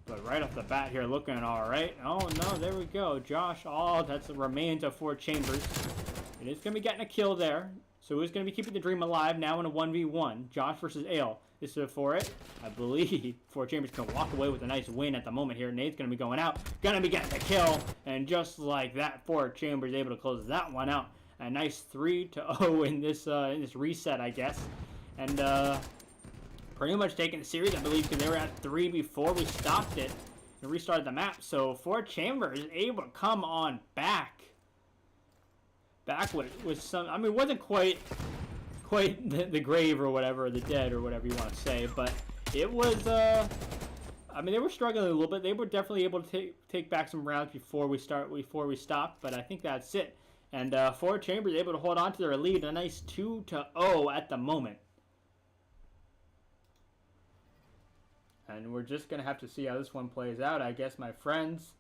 But right off the bat here, looking all right. Oh, no, there we go. Josh, oh, that's the remains of FourChambers. It is going to be getting a kill there. So who's going to be keeping the dream alive now in a 1v1? Josh versus Ale. This is for it. I believe FourChambers can walk away with a nice win at the moment here. Nate's going to be going out. Going to be getting the kill. And just like that, FourChambers able to close that one out. A nice 3-0 in this reset, I guess. And pretty much taking the series, I believe, because they were at 3 before we stopped it and restarted the map. So FourChambers is able to come on back with some, I mean, it wasn't quite the grave or whatever, or the dead or whatever you want to say, but it was, I mean, they were struggling a little bit. They were definitely able to take back some rounds before we stopped, but I think that's it. And FourChambers able to hold on to their lead, a nice 2-0 at the moment. And we're just going to have to see how this one plays out, I guess, my friends,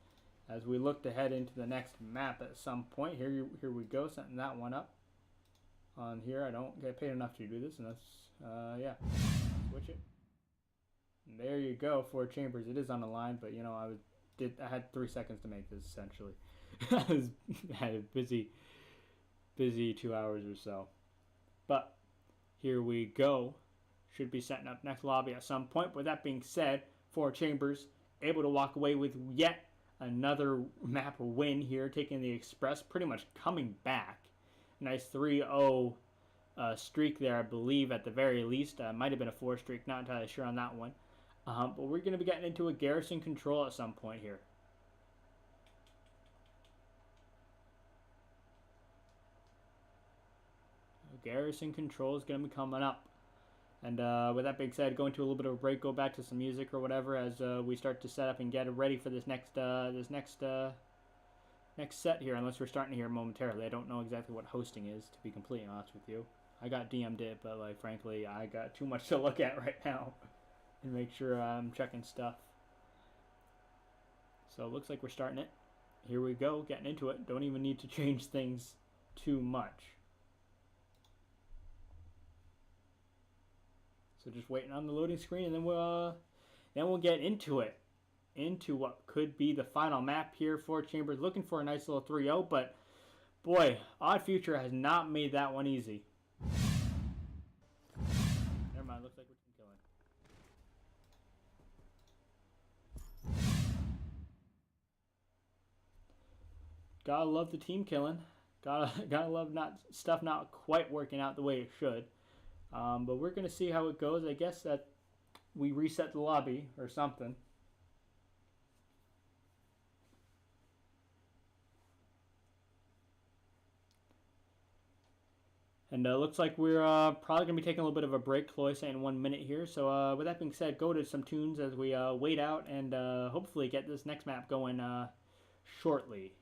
as we look to head into the next map at some point. Here we go, setting that one up on here. I don't get paid enough to do this, and that's, yeah, switch it. And there you go, FourChambers. It is on the line, but, you know, I had 3 seconds to make this, essentially. I had a busy 2 hours or so. But here we go. Should be setting up next lobby at some point. With that being said, FourChambers able to walk away with yet another map win here, taking the Express, pretty much coming back. Nice 3-0 streak there, I believe, at the very least. Might have been a 4 streak, not entirely sure on that one. But we're going to be getting into a garrison control at some point here. Garrison control is going to be coming up. And with that being said, go into a little bit of a break, go back to some music or whatever as we start to set up and get ready for this next set here, unless we're starting here momentarily. I don't know exactly what hosting is, to be completely honest with you. I got DM'd it, but like frankly, I got too much to look at right now and make sure I'm checking stuff. So it looks like we're starting it. Here we go, getting into it. Don't even need to change things too much. So just waiting on the loading screen, and then we'll get into it, into what could be the final map here. FourChambers looking for a nice little 3-0, but boy, OddFuture has not made that one easy. Never mind, looks like we're team killing. Gotta love the team killing. Gotta love stuff not quite working out the way it should. But we're going to see how it goes. I guess that we reset the lobby or something. And looks like we're probably going to be taking a little bit of a break, Chloe saying 1 minute here. So with that being said, go to some tunes as we wait out and hopefully get this next map going shortly.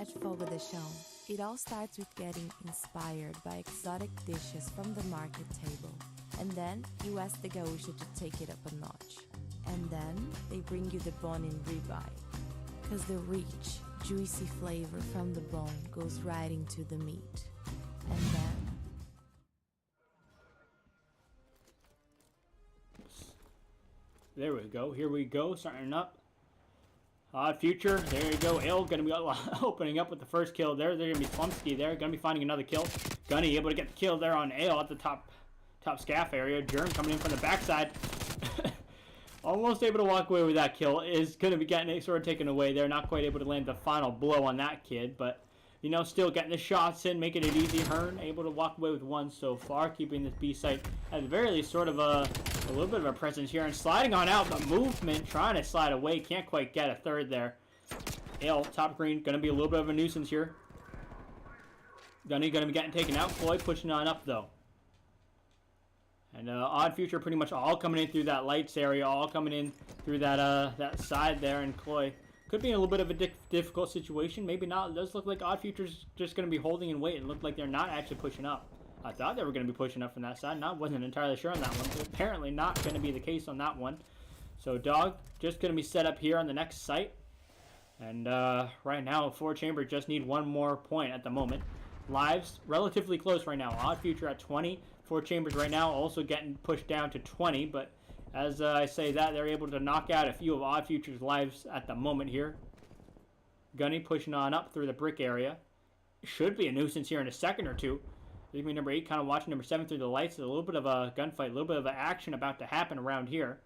much forward is shown. It all starts with getting inspired by exotic dishes from the market table. And then you ask the gaucho to take it up a notch. And then they bring you the bone-in ribeye. Cause the rich, juicy flavor from the bone goes right into the meat. And then... There we go. Here we go. Starting up. OddFuture. There you go. Ale going to be opening up with the first kill there. They're going to be Slumsky there. Going to be finding another kill. Gunny able to get the kill there on Ale at the top scaff area. Germ coming in from the backside. Almost able to walk away with that kill. Is going to be getting it sort of taken away there. Not quite able to land the final blow on that kid. But, you know, still getting the shots in. Making it easy. Hearn able to walk away with one so far. Keeping this B site at the very least sort of a little bit of a presence here. And sliding on out. The movement. Trying to slide away. Can't quite get a third there. Ale, top green. Going to be a little bit of a nuisance here. Gunny going to be getting taken out. Floyd pushing on up though. And OddFuture pretty much all coming in through that lights area, all coming in through that that side there, and Cloy could be in a little bit of a difficult situation. Maybe not. It does look like OddFuture's just going to be holding and waiting. It looked like they're not actually pushing up. I thought they were going to be pushing up from that side, and I wasn't entirely sure on that one. But apparently not going to be the case on that one. So Dog just going to be set up here on the next site. And right now, FourChamber just need one more point at the moment. Lives relatively close right now. OddFuture at 20. FourChamber's right now also getting pushed down to 20, but as I say that, they're able to knock out a few of OddFuture's lives at the moment here. Gunny pushing on up through the brick area. Should be a nuisance here in a second or two. Leave me number 8 kind of watching number 7 through the lights. A little bit of a gunfight, a little bit of action about to happen around here.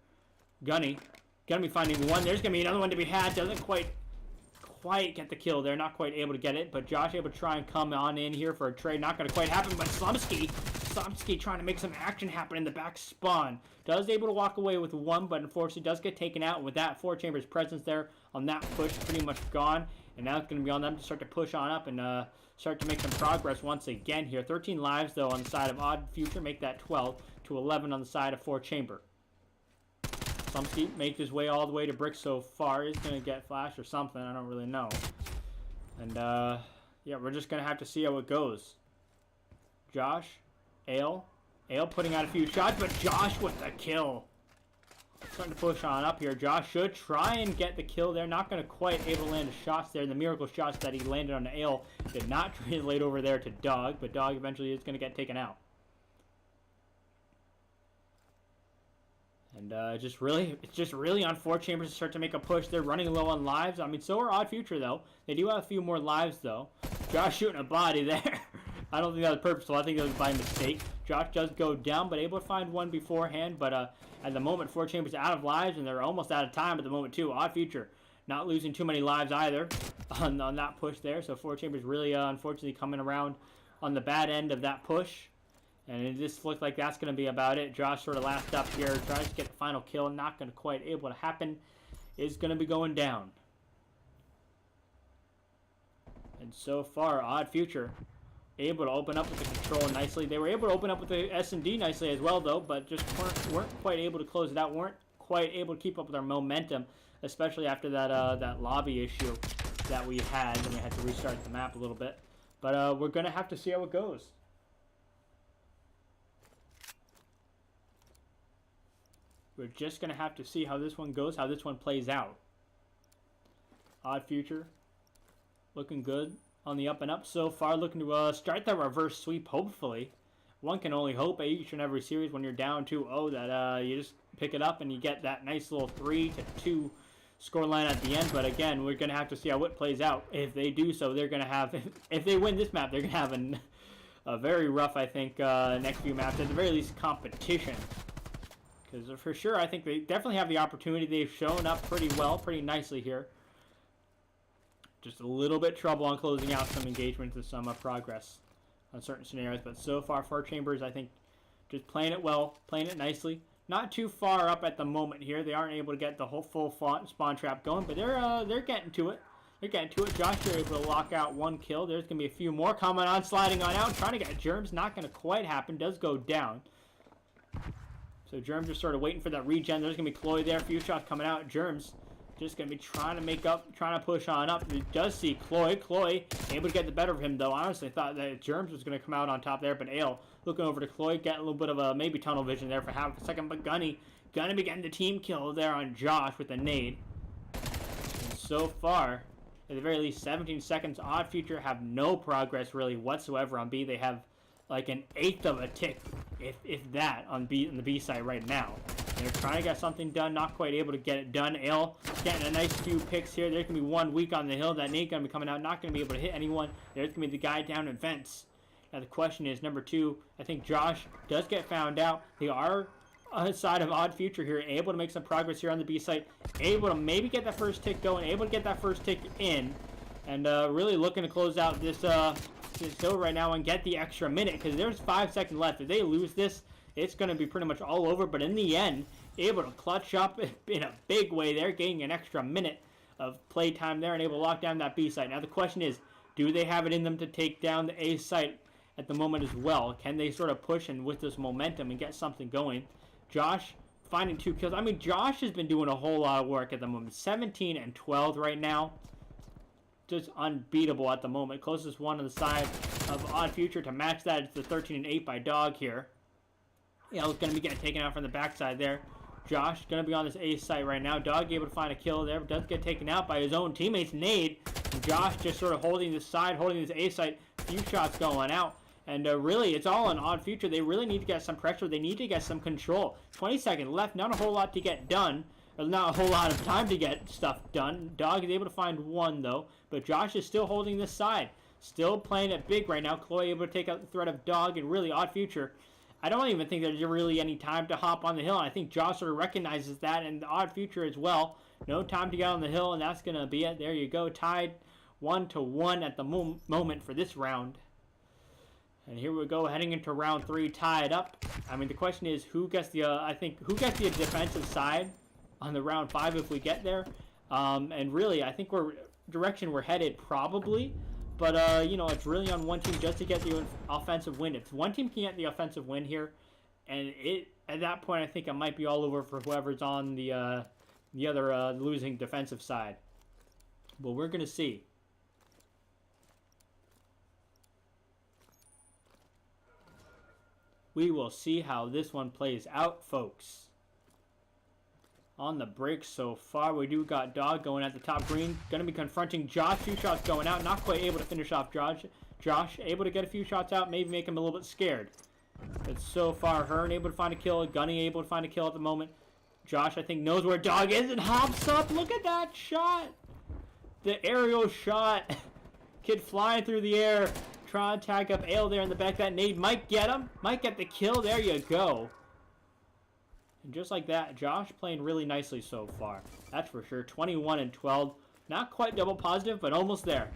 Gunny gonna be finding one. There's gonna be another one to be had. Doesn't quite get the kill there. Not quite able to get it, but Josh able to try and come on in here for a trade. Not gonna quite happen, but Slumsky trying to make some action happen in the back spawn. Does able to walk away with one, but unfortunately does get taken out. And with that, FourChamber's presence there on that push pretty much gone. And now it's going to be on them to start to push on up and start to make some progress once again here. 13 lives, though, on the side of OddFuture. Make that 12 to 11 on the side of FourChamber. Slumsky makes his way all the way to brick so far. He's going to get flashed or something. I don't really know. And, yeah, we're just going to have to see how it goes. Josh. Ale putting out a few shots, but Josh with the kill. Starting to push on up here. Josh should try and get the kill there. Not going to quite able to land the shots there. The miracle shots that he landed on Ale did not translate over there to Dog, but Dog eventually is going to get taken out. And it's just really on FourChamber to start to make a push. They're running low on lives. I mean, so are OddFuture, though. They do have a few more lives, though. Josh shooting a body there. I don't think that was purposeful. I think that was by mistake. Josh does go down, but able to find one beforehand. But at the moment, FourChamber's out of lives, and they're almost out of time at the moment, too. OddFuture not losing too many lives either on that push there. So FourChamber's really, unfortunately, coming around on the bad end of that push. And it just looks like that's going to be about it. Josh sort of last up here, tries to get the final kill. Not going to quite able to happen. Is going to be going down. And so far, OddFuture able to open up with the control nicely. They were able to open up with the S&D nicely as well, though, but just weren't quite able to close it out. Weren't quite able to keep up with their momentum, especially after that lobby issue that we had, and we had to restart the map a little bit. But we're going to have to see how it goes. We're just going to have to see how this one goes, how this one plays out. OddFuture looking good on the up and up so far, looking to start that reverse sweep, hopefully. One can only hope each and every series when you're down 2-0 that you just pick it up and you get that nice little 3-2 scoreline at the end. But again, we're going to have to see how it plays out. If they do so, they're going to have, if they win this map, they're going to have a very rough, I think, next few maps. At the very least, competition. Because for sure, I think they definitely have the opportunity. They've shown up pretty well, pretty nicely here. Just a little bit trouble on closing out some engagements and some progress on certain scenarios. But so far, FourChamber, I think, just playing it well, playing it nicely. Not too far up at the moment here. They aren't able to get the whole full spawn trap going, but they're getting to it. They're getting to it. Josh, you're able to lock out one kill. There's going to be a few more coming on, sliding on out, trying to get Germs. Not going to quite happen. Does go down. So Germs just sort of waiting for that regen. There's going to be Chloe there. A few shots coming out. Germs Just going to be trying to make up, trying to push on up. He does see Chloe. Chloe able to get the better of him, though. I honestly thought that Germs was going to come out on top there, but Ale looking over to Chloe, getting a little bit of a maybe tunnel vision there for half a second, but Gunny going to be getting the team kill there on Josh with a nade. And so far, at the very least, 17 seconds. OddFuture have no progress really whatsoever on B. They have like an eighth of a tick, if that, on B on the B side right now. They're trying to get something done, not quite able to get it done. Ale getting a nice few picks here. There's going to be one weak on the hill. That nade going to be coming out, not going to be able to hit anyone. There's going to be the guy down in vents. Now the question is, number 2, I think Josh does get found out. They are on the side of OddFuture here, able to make some progress here on the B site. Able to maybe get that first tick going, able to get that first tick in. And really looking to close out this hill right now and get the extra minute, because there's 5 seconds left. If they lose this, it's going to be pretty much all over, but in the end, able to clutch up in a big way there, getting an extra minute of play time there and able to lock down that B site. Now the question is, do they have it in them to take down the A site at the moment as well? Can they sort of push and with this momentum and get something going? Josh finding 2 kills. I mean, Josh has been doing a whole lot of work at the moment. 17 and 12 right now. Just unbeatable at the moment. Closest one on the side of OddFuture to match that is the 13 and 8 by Dog here. Yeah, it's going to be getting taken out from the backside there. Josh going to be on this A site right now. Dog able to find a kill there, but does get taken out by his own teammates. Nade. And Josh just sort of holding this side, holding this A site. Few shots going out. And really, it's all on OddFuture. They really need to get some pressure. They need to get some control. 20 seconds left. Not a whole lot to get done. There's not a whole lot of time to get stuff done. Dog is able to find 1, though. But Josh is still holding this side. Still playing it big right now. Chloe able to take out the threat of Dog. And really, OddFuture, I don't even think there's really any time to hop on the hill. And I think Josh sort of recognizes that. And the OddFuture as well. No time to get on the hill. And that's going to be it. There you go. Tied 1-1 at the moment for this round. And here we go, heading into round 3, tied up. I mean, the question is, who gets the who gets the defensive side on the round 5 if we get there? And really, I think direction we're headed probably, but you know, it's really on one team just to get the offensive win. If one team can get the offensive win here, and at that point, I think it might be all over for whoever's on the other losing defensive side. But we're gonna see. We will see how this one plays out, folks. On the break so far, we do got Dog going at the top green. Going to be confronting Josh. 2 shots going out. Not quite able to finish off Josh. Josh able to get a few shots out. Maybe make him a little bit scared. But so far, Hearn able to find a kill. Gunny able to find a kill at the moment. Josh, I think, knows where Dog is and hops up. Look at that shot. The aerial shot. Kid flying through the air. Trying to tag up Ale there in the back. That nade might get him. Might get the kill. There you go. And just like that, Josh playing really nicely so far. That's for sure. 21 and 12. Not quite double positive, but almost there.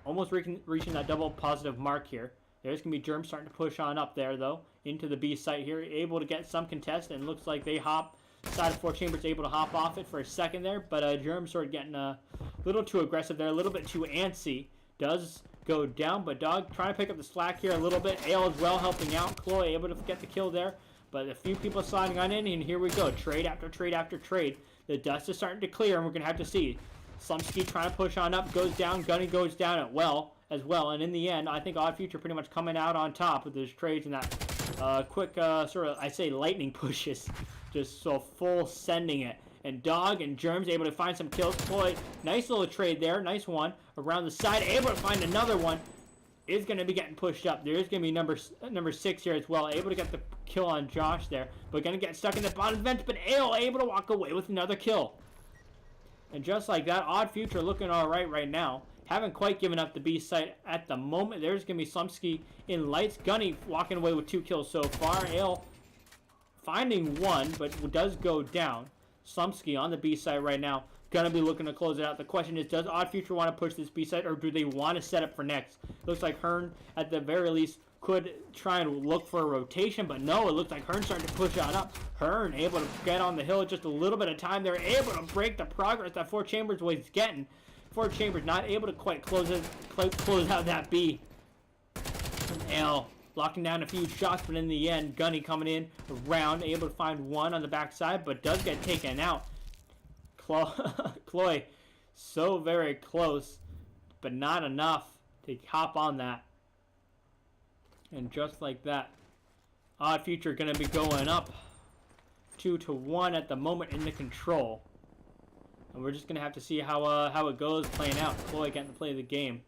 Almost reaching that double positive mark here. There's going to be Germ starting to push on up there, though, into the B site here. Able to get some contest, and looks like they hop. Side of FourChamber's able to hop off it for a second there, but Germ sort of getting a little too aggressive there, a little bit too antsy. Does go down, but Dog trying to pick up the slack here a little bit. Ale as well helping out. Chloe able to get the kill there, but a few people sliding on in, and here we go. Trade after trade after trade. The dust is starting to clear, and we're going to have to see. Slumsky trying to push on up, goes down. Gunny goes down as well, and in the end, I think OddFuture pretty much coming out on top with those trades and that quick sort of, I say, lightning pushes. Just so full sending it. And Dog and Germs able to find some kills. Chloe, nice little trade there. Nice one. Around the side, able to find another one. Is going to be getting pushed up. There is going to be number 6 here as well. Able to get the kill on Josh there. But going to get stuck in the bottom vents. But Ale able to walk away with another kill. And just like that, OddFuture looking alright right now. Haven't quite given up the B site at the moment. There's going to be Slumsky in lights. Gunny walking away with 2 kills so far. Ale finding 1, but does go down. Slumsky on the B site right now. Gonna be looking to close it out. The question is, does OddFuture want to push this B site, or do they want to set up for next? Looks like Hearn, at the very least, could try and look for a rotation, but no, it looks like Hearn starting to push on up. Hearn able to get on the hill just a little bit of time. They're able to break the progress that FourChamber's was getting. FourChamber's not able to quite close out that B. Ale locking down a few shots, but in the end, Gunny coming in around, able to find 1 on the backside, but does get taken out. Chloe, so very close, but not enough to hop on that. And just like that, OddFuture going to be going up 2-1 at the moment in the control. And we're just going to have to see how it goes playing out. Chloe getting to play the game.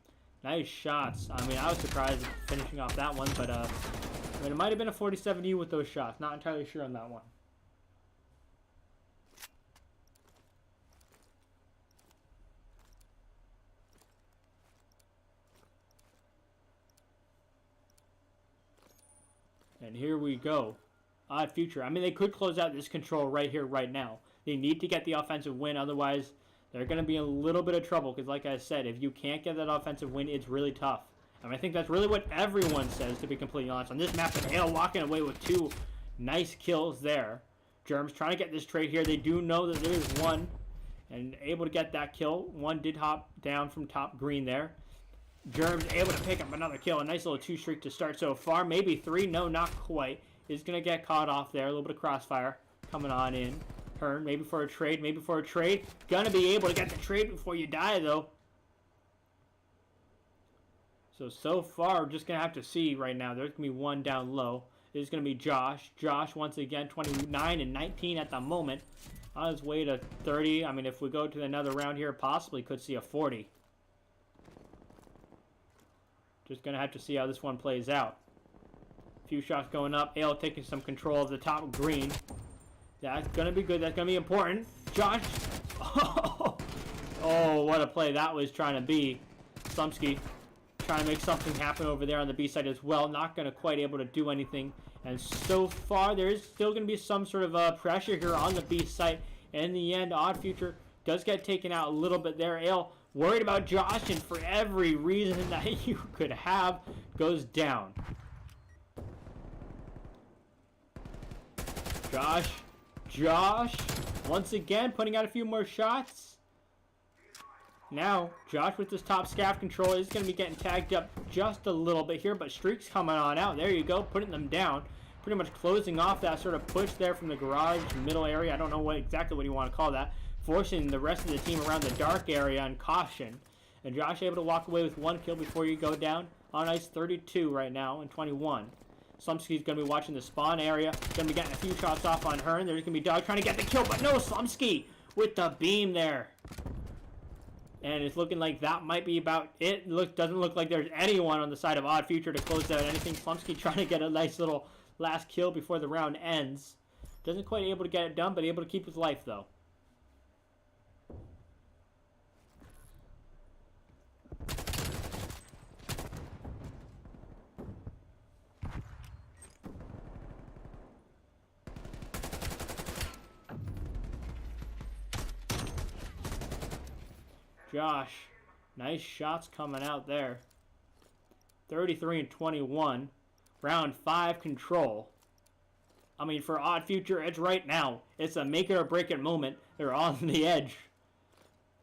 Nice shots. I mean, I was surprised at finishing off that one, but I mean, it might have been a 47U with those shots. Not entirely sure on that one. And here we go. OddFuture. I mean, they could close out this control right here, right now. They need to get the offensive win. Otherwise, they're going to be in a little bit of trouble. Because like I said, if you can't get that offensive win, it's really tough. I mean, I think that's really what everyone says, to be completely honest. On this map, and Ale walking away with 2 nice kills there. Germs trying to get this trade here. They do know that there is one. And able to get that kill. One did hop down from top green there. Germs able to pick up another kill. A nice little 2 streak to start so far. Maybe 3. No, not quite. Is going to get caught off there. A little bit of crossfire coming on in. Hearn, maybe for a trade. Maybe for a trade. Gonna be able to get the trade before you die, though. So far, we're just going to have to see right now. There's going to be one down low. There's going to be Josh. Josh, once again, 29 and 19 at the moment. On his way to 30. I mean, if we go to another round here, possibly could see a 40. Just going to have to see how this one plays out. A few shots going up. Ale taking some control of the top green. That's going to be good. That's going to be important. Josh. Oh, what a play that was trying to be. Slumsky trying to make something happen over there on the B side as well. Not going to quite able to do anything. And so far, there is still going to be some sort of pressure here on the B side. And in the end, OddFuture does get taken out a little bit there. Ale worried about Josh, and for every reason that you could have, goes down. Josh, once again, putting out a few more shots. Now, Josh with this top scaff control is going to be getting tagged up just a little bit here, but streaks coming on out. There you go, putting them down. Pretty much closing off that sort of push there from the garage middle area. I don't know exactly what you want to call that. Forcing the rest of the team around the dark area on caution. And Josh able to walk away with 1 kill before you go down. On ice 32 right now and 21. Slumsky's going to be watching the spawn area. Going to be getting a few shots off on Hearn. There's going to be Dog trying to get the kill, but no, Slumsky with the beam there. And it's looking like that might be about it. Doesn't look like there's anyone on the side of OddFuture to close out anything. Slumsky trying to get a nice little last kill before the round ends. Doesn't quite able to get it done, but able to keep his life though. Josh, nice shots coming out there. 33 and 21. Round 5 control. I mean, for OddFuture, it's right now. It's a make it or break it moment. They're on the edge.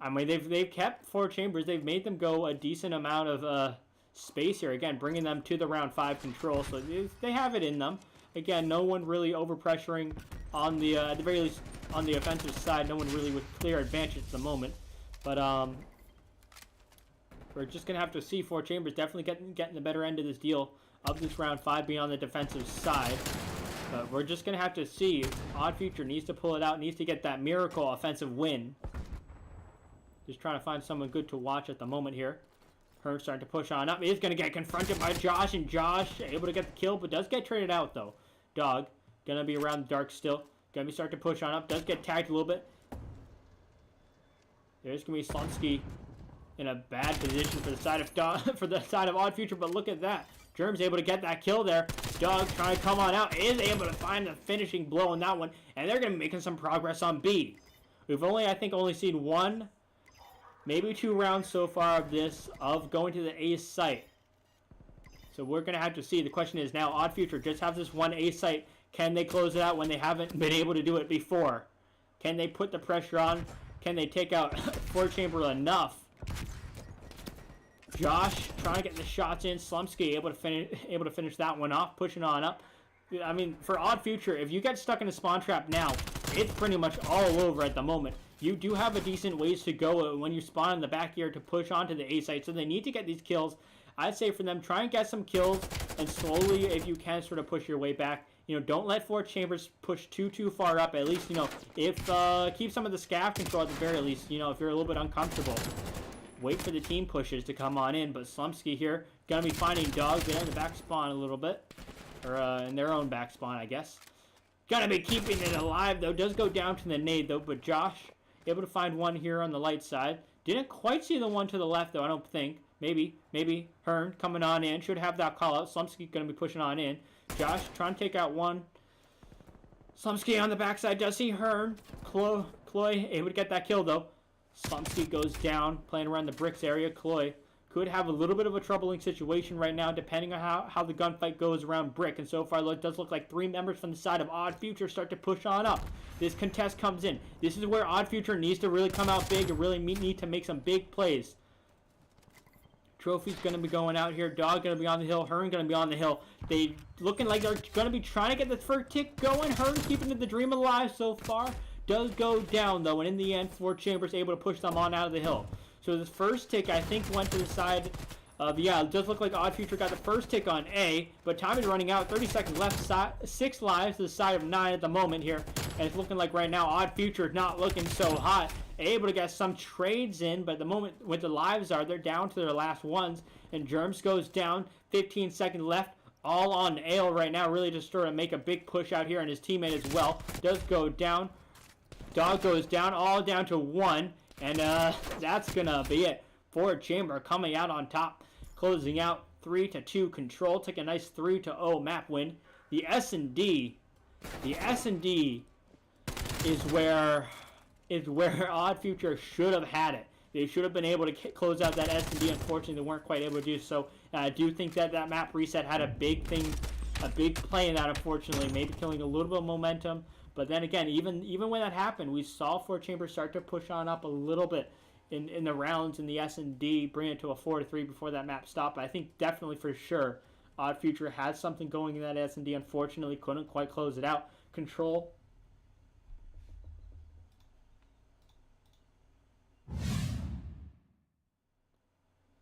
I mean, they've kept FourChambers. They've made them go a decent amount of space here. Again, bringing them to the round 5 control. So they have it in them. Again, no one really overpressuring on the, at the very least, on the offensive side. No one really with clear advantage at the moment. But we're just going to have to see. FourChambers definitely getting the better end of this deal of this round 5 being on the defensive side. But we're just going to have to see. OddFuture needs to pull it out, needs to get that miracle offensive win. Just trying to find someone good to watch at the moment here. Hearn starting to push on up. He's going to get confronted by Josh, and Josh able to get the kill, but does get traded out though. Dog going to be around the dark still. Going to be starting to push on up. Does get tagged a little bit. There's going to be Slumsky in a bad position for the side of OddFuture, but look at that. Germ's able to get that kill there. Dog trying to come on out. Is able to find the finishing blow on that one, and they're going to be making some progress on B. We've only, I think, seen 1, maybe 2 rounds so far of this, of going to the A site. So we're going to have to see. The question is now, OddFuture just have this one A site. Can they close it out when they haven't been able to do it before? Can they put the pressure on? Can they take out FourChamber enough? Josh trying to get the shots in. Slumsky able to finish that one off, pushing on up. I mean, for OddFuture, if you get stuck in a spawn trap now, it's pretty much all over at the moment. you do have a decent ways to go when you spawn in the back here to push onto the A site. So they need to get these kills. I'd say for them, try and get some kills and slowly, if you can, sort of push your way back. You know, don't let FourChamber push too far up. At least, you know, if keep some of the scav control at the very least. You know, if you're a little bit uncomfortable, wait for the team pushes to come on in. But Slumsky here gonna be finding dogs there in the back spawn a little bit, or in their own back spawn, I guess. Gonna be keeping it alive though. Does go down to the nade though. But Josh able to find one here on the light side. Didn't quite see the one to the left though. I don't think. Maybe Hearn coming on in. Should have that call out. Slumsky going to be pushing on in. Josh trying to take out one. Slumsky on the backside. Does see Hearn. Cloy able to get that kill though. Slumsky goes down. Playing around the bricks area. Cloy could have a little bit of a troubling situation right now depending on how the gunfight goes around brick. And so far it does look like 3 members from the side of OddFuture start to push on up. This contest comes in. This is where OddFuture needs to really come out big and really need to make some big plays. Trophy's going to be going out here. Dog going to be on the hill. Hearn going to be on the hill. They looking like they're going to be trying to get the first tick going. Hearn keeping the dream alive so far. Does go down, though. And in the end, FourChamber's able to push them on out of the hill. So this first tick, I think, went to the side of... Yeah, it does look like OddFuture got the first tick on A. But time is running out. 30 seconds left. 6 lives to the side of 9 at the moment here. And it's looking like right now OddFuture not looking so hot. Able to get some trades in, but at the moment with the lives are, they're down to their last ones. And Germs goes down, 15 seconds left, all on Ale right now, really just sort of make a big push out here, and his teammate as well does go down. Dog goes down, all down to 1, and that's gonna be it. FourChamber coming out on top, closing out 3-2 control, take a nice 3-0 map win. The S&D is where OddFuture should have had it. They should have been able to close out that S&D. Unfortunately, they weren't quite able to do so. I do think that map reset had a big play in that, unfortunately, maybe killing a little bit of momentum. But then again, even when that happened, we saw FourChamber start to push on up a little bit in the rounds in the S&D, bring it to a 4-3 before that map stopped. But I think definitely for sure, OddFuture had something going in that S&D. Unfortunately, couldn't quite close it out. Control.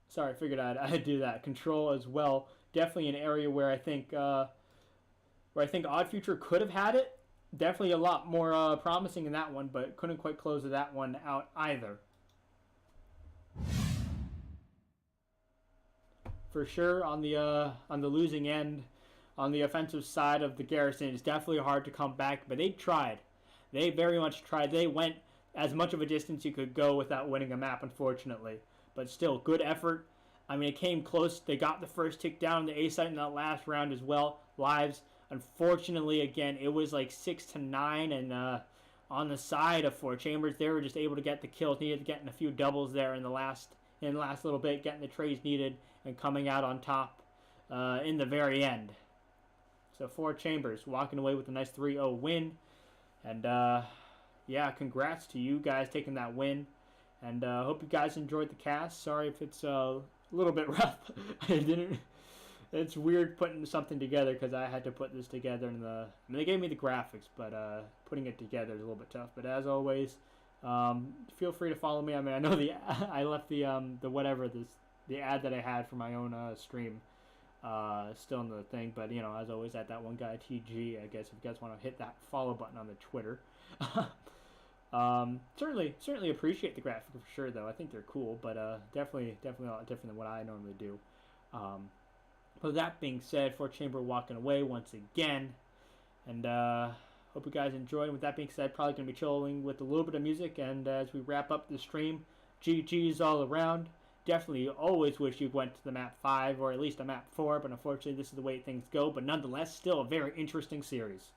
Sorry, I figured I'd do that. Control as well. Definitely an area where I think OddFuture could have had it. Definitely a lot more promising in that one, but couldn't quite close that one out either. For sure, on the losing end, on the offensive side of the Garrison, it's definitely hard to come back. But they tried. They very much tried. They went as much of a distance you could go without winning a map, unfortunately. But still, good effort. I mean, it came close. They got the first tick down on the A site in that last round as well. Lives. Unfortunately, again, it was like 6-9. And on the side of FourChamber, they were just able to get the kills. Needed to get in a few doubles there in the last little bit. Getting the trades needed and coming out on top in the very end. So FourChamber's walking away with a nice 3-0 win. And yeah, congrats to you guys taking that win. And hope you guys enjoyed the cast. Sorry if it's a little bit rough. It's weird putting something together because I had to put this together in the... I mean, they gave me the graphics, but putting it together is a little bit tough. But as always, feel free to follow me. I mean, I know I left the ad that I had for my own stream still in the thing. But, you know, as always, at that one guy, TG, I guess, if you guys want to hit that follow button on the Twitter. Certainly appreciate the graphic for sure, though. I think they're cool, but definitely a lot different than what I normally do. But that being said, FourChamber walking away once again, and hope you guys enjoyed. With that being said, probably gonna be chilling with a little bit of music, and as we wrap up the stream, GG's all around. Definitely always wish you went to the map 5 or at least a map 4, but unfortunately this is the way things go. But nonetheless, still a very interesting series.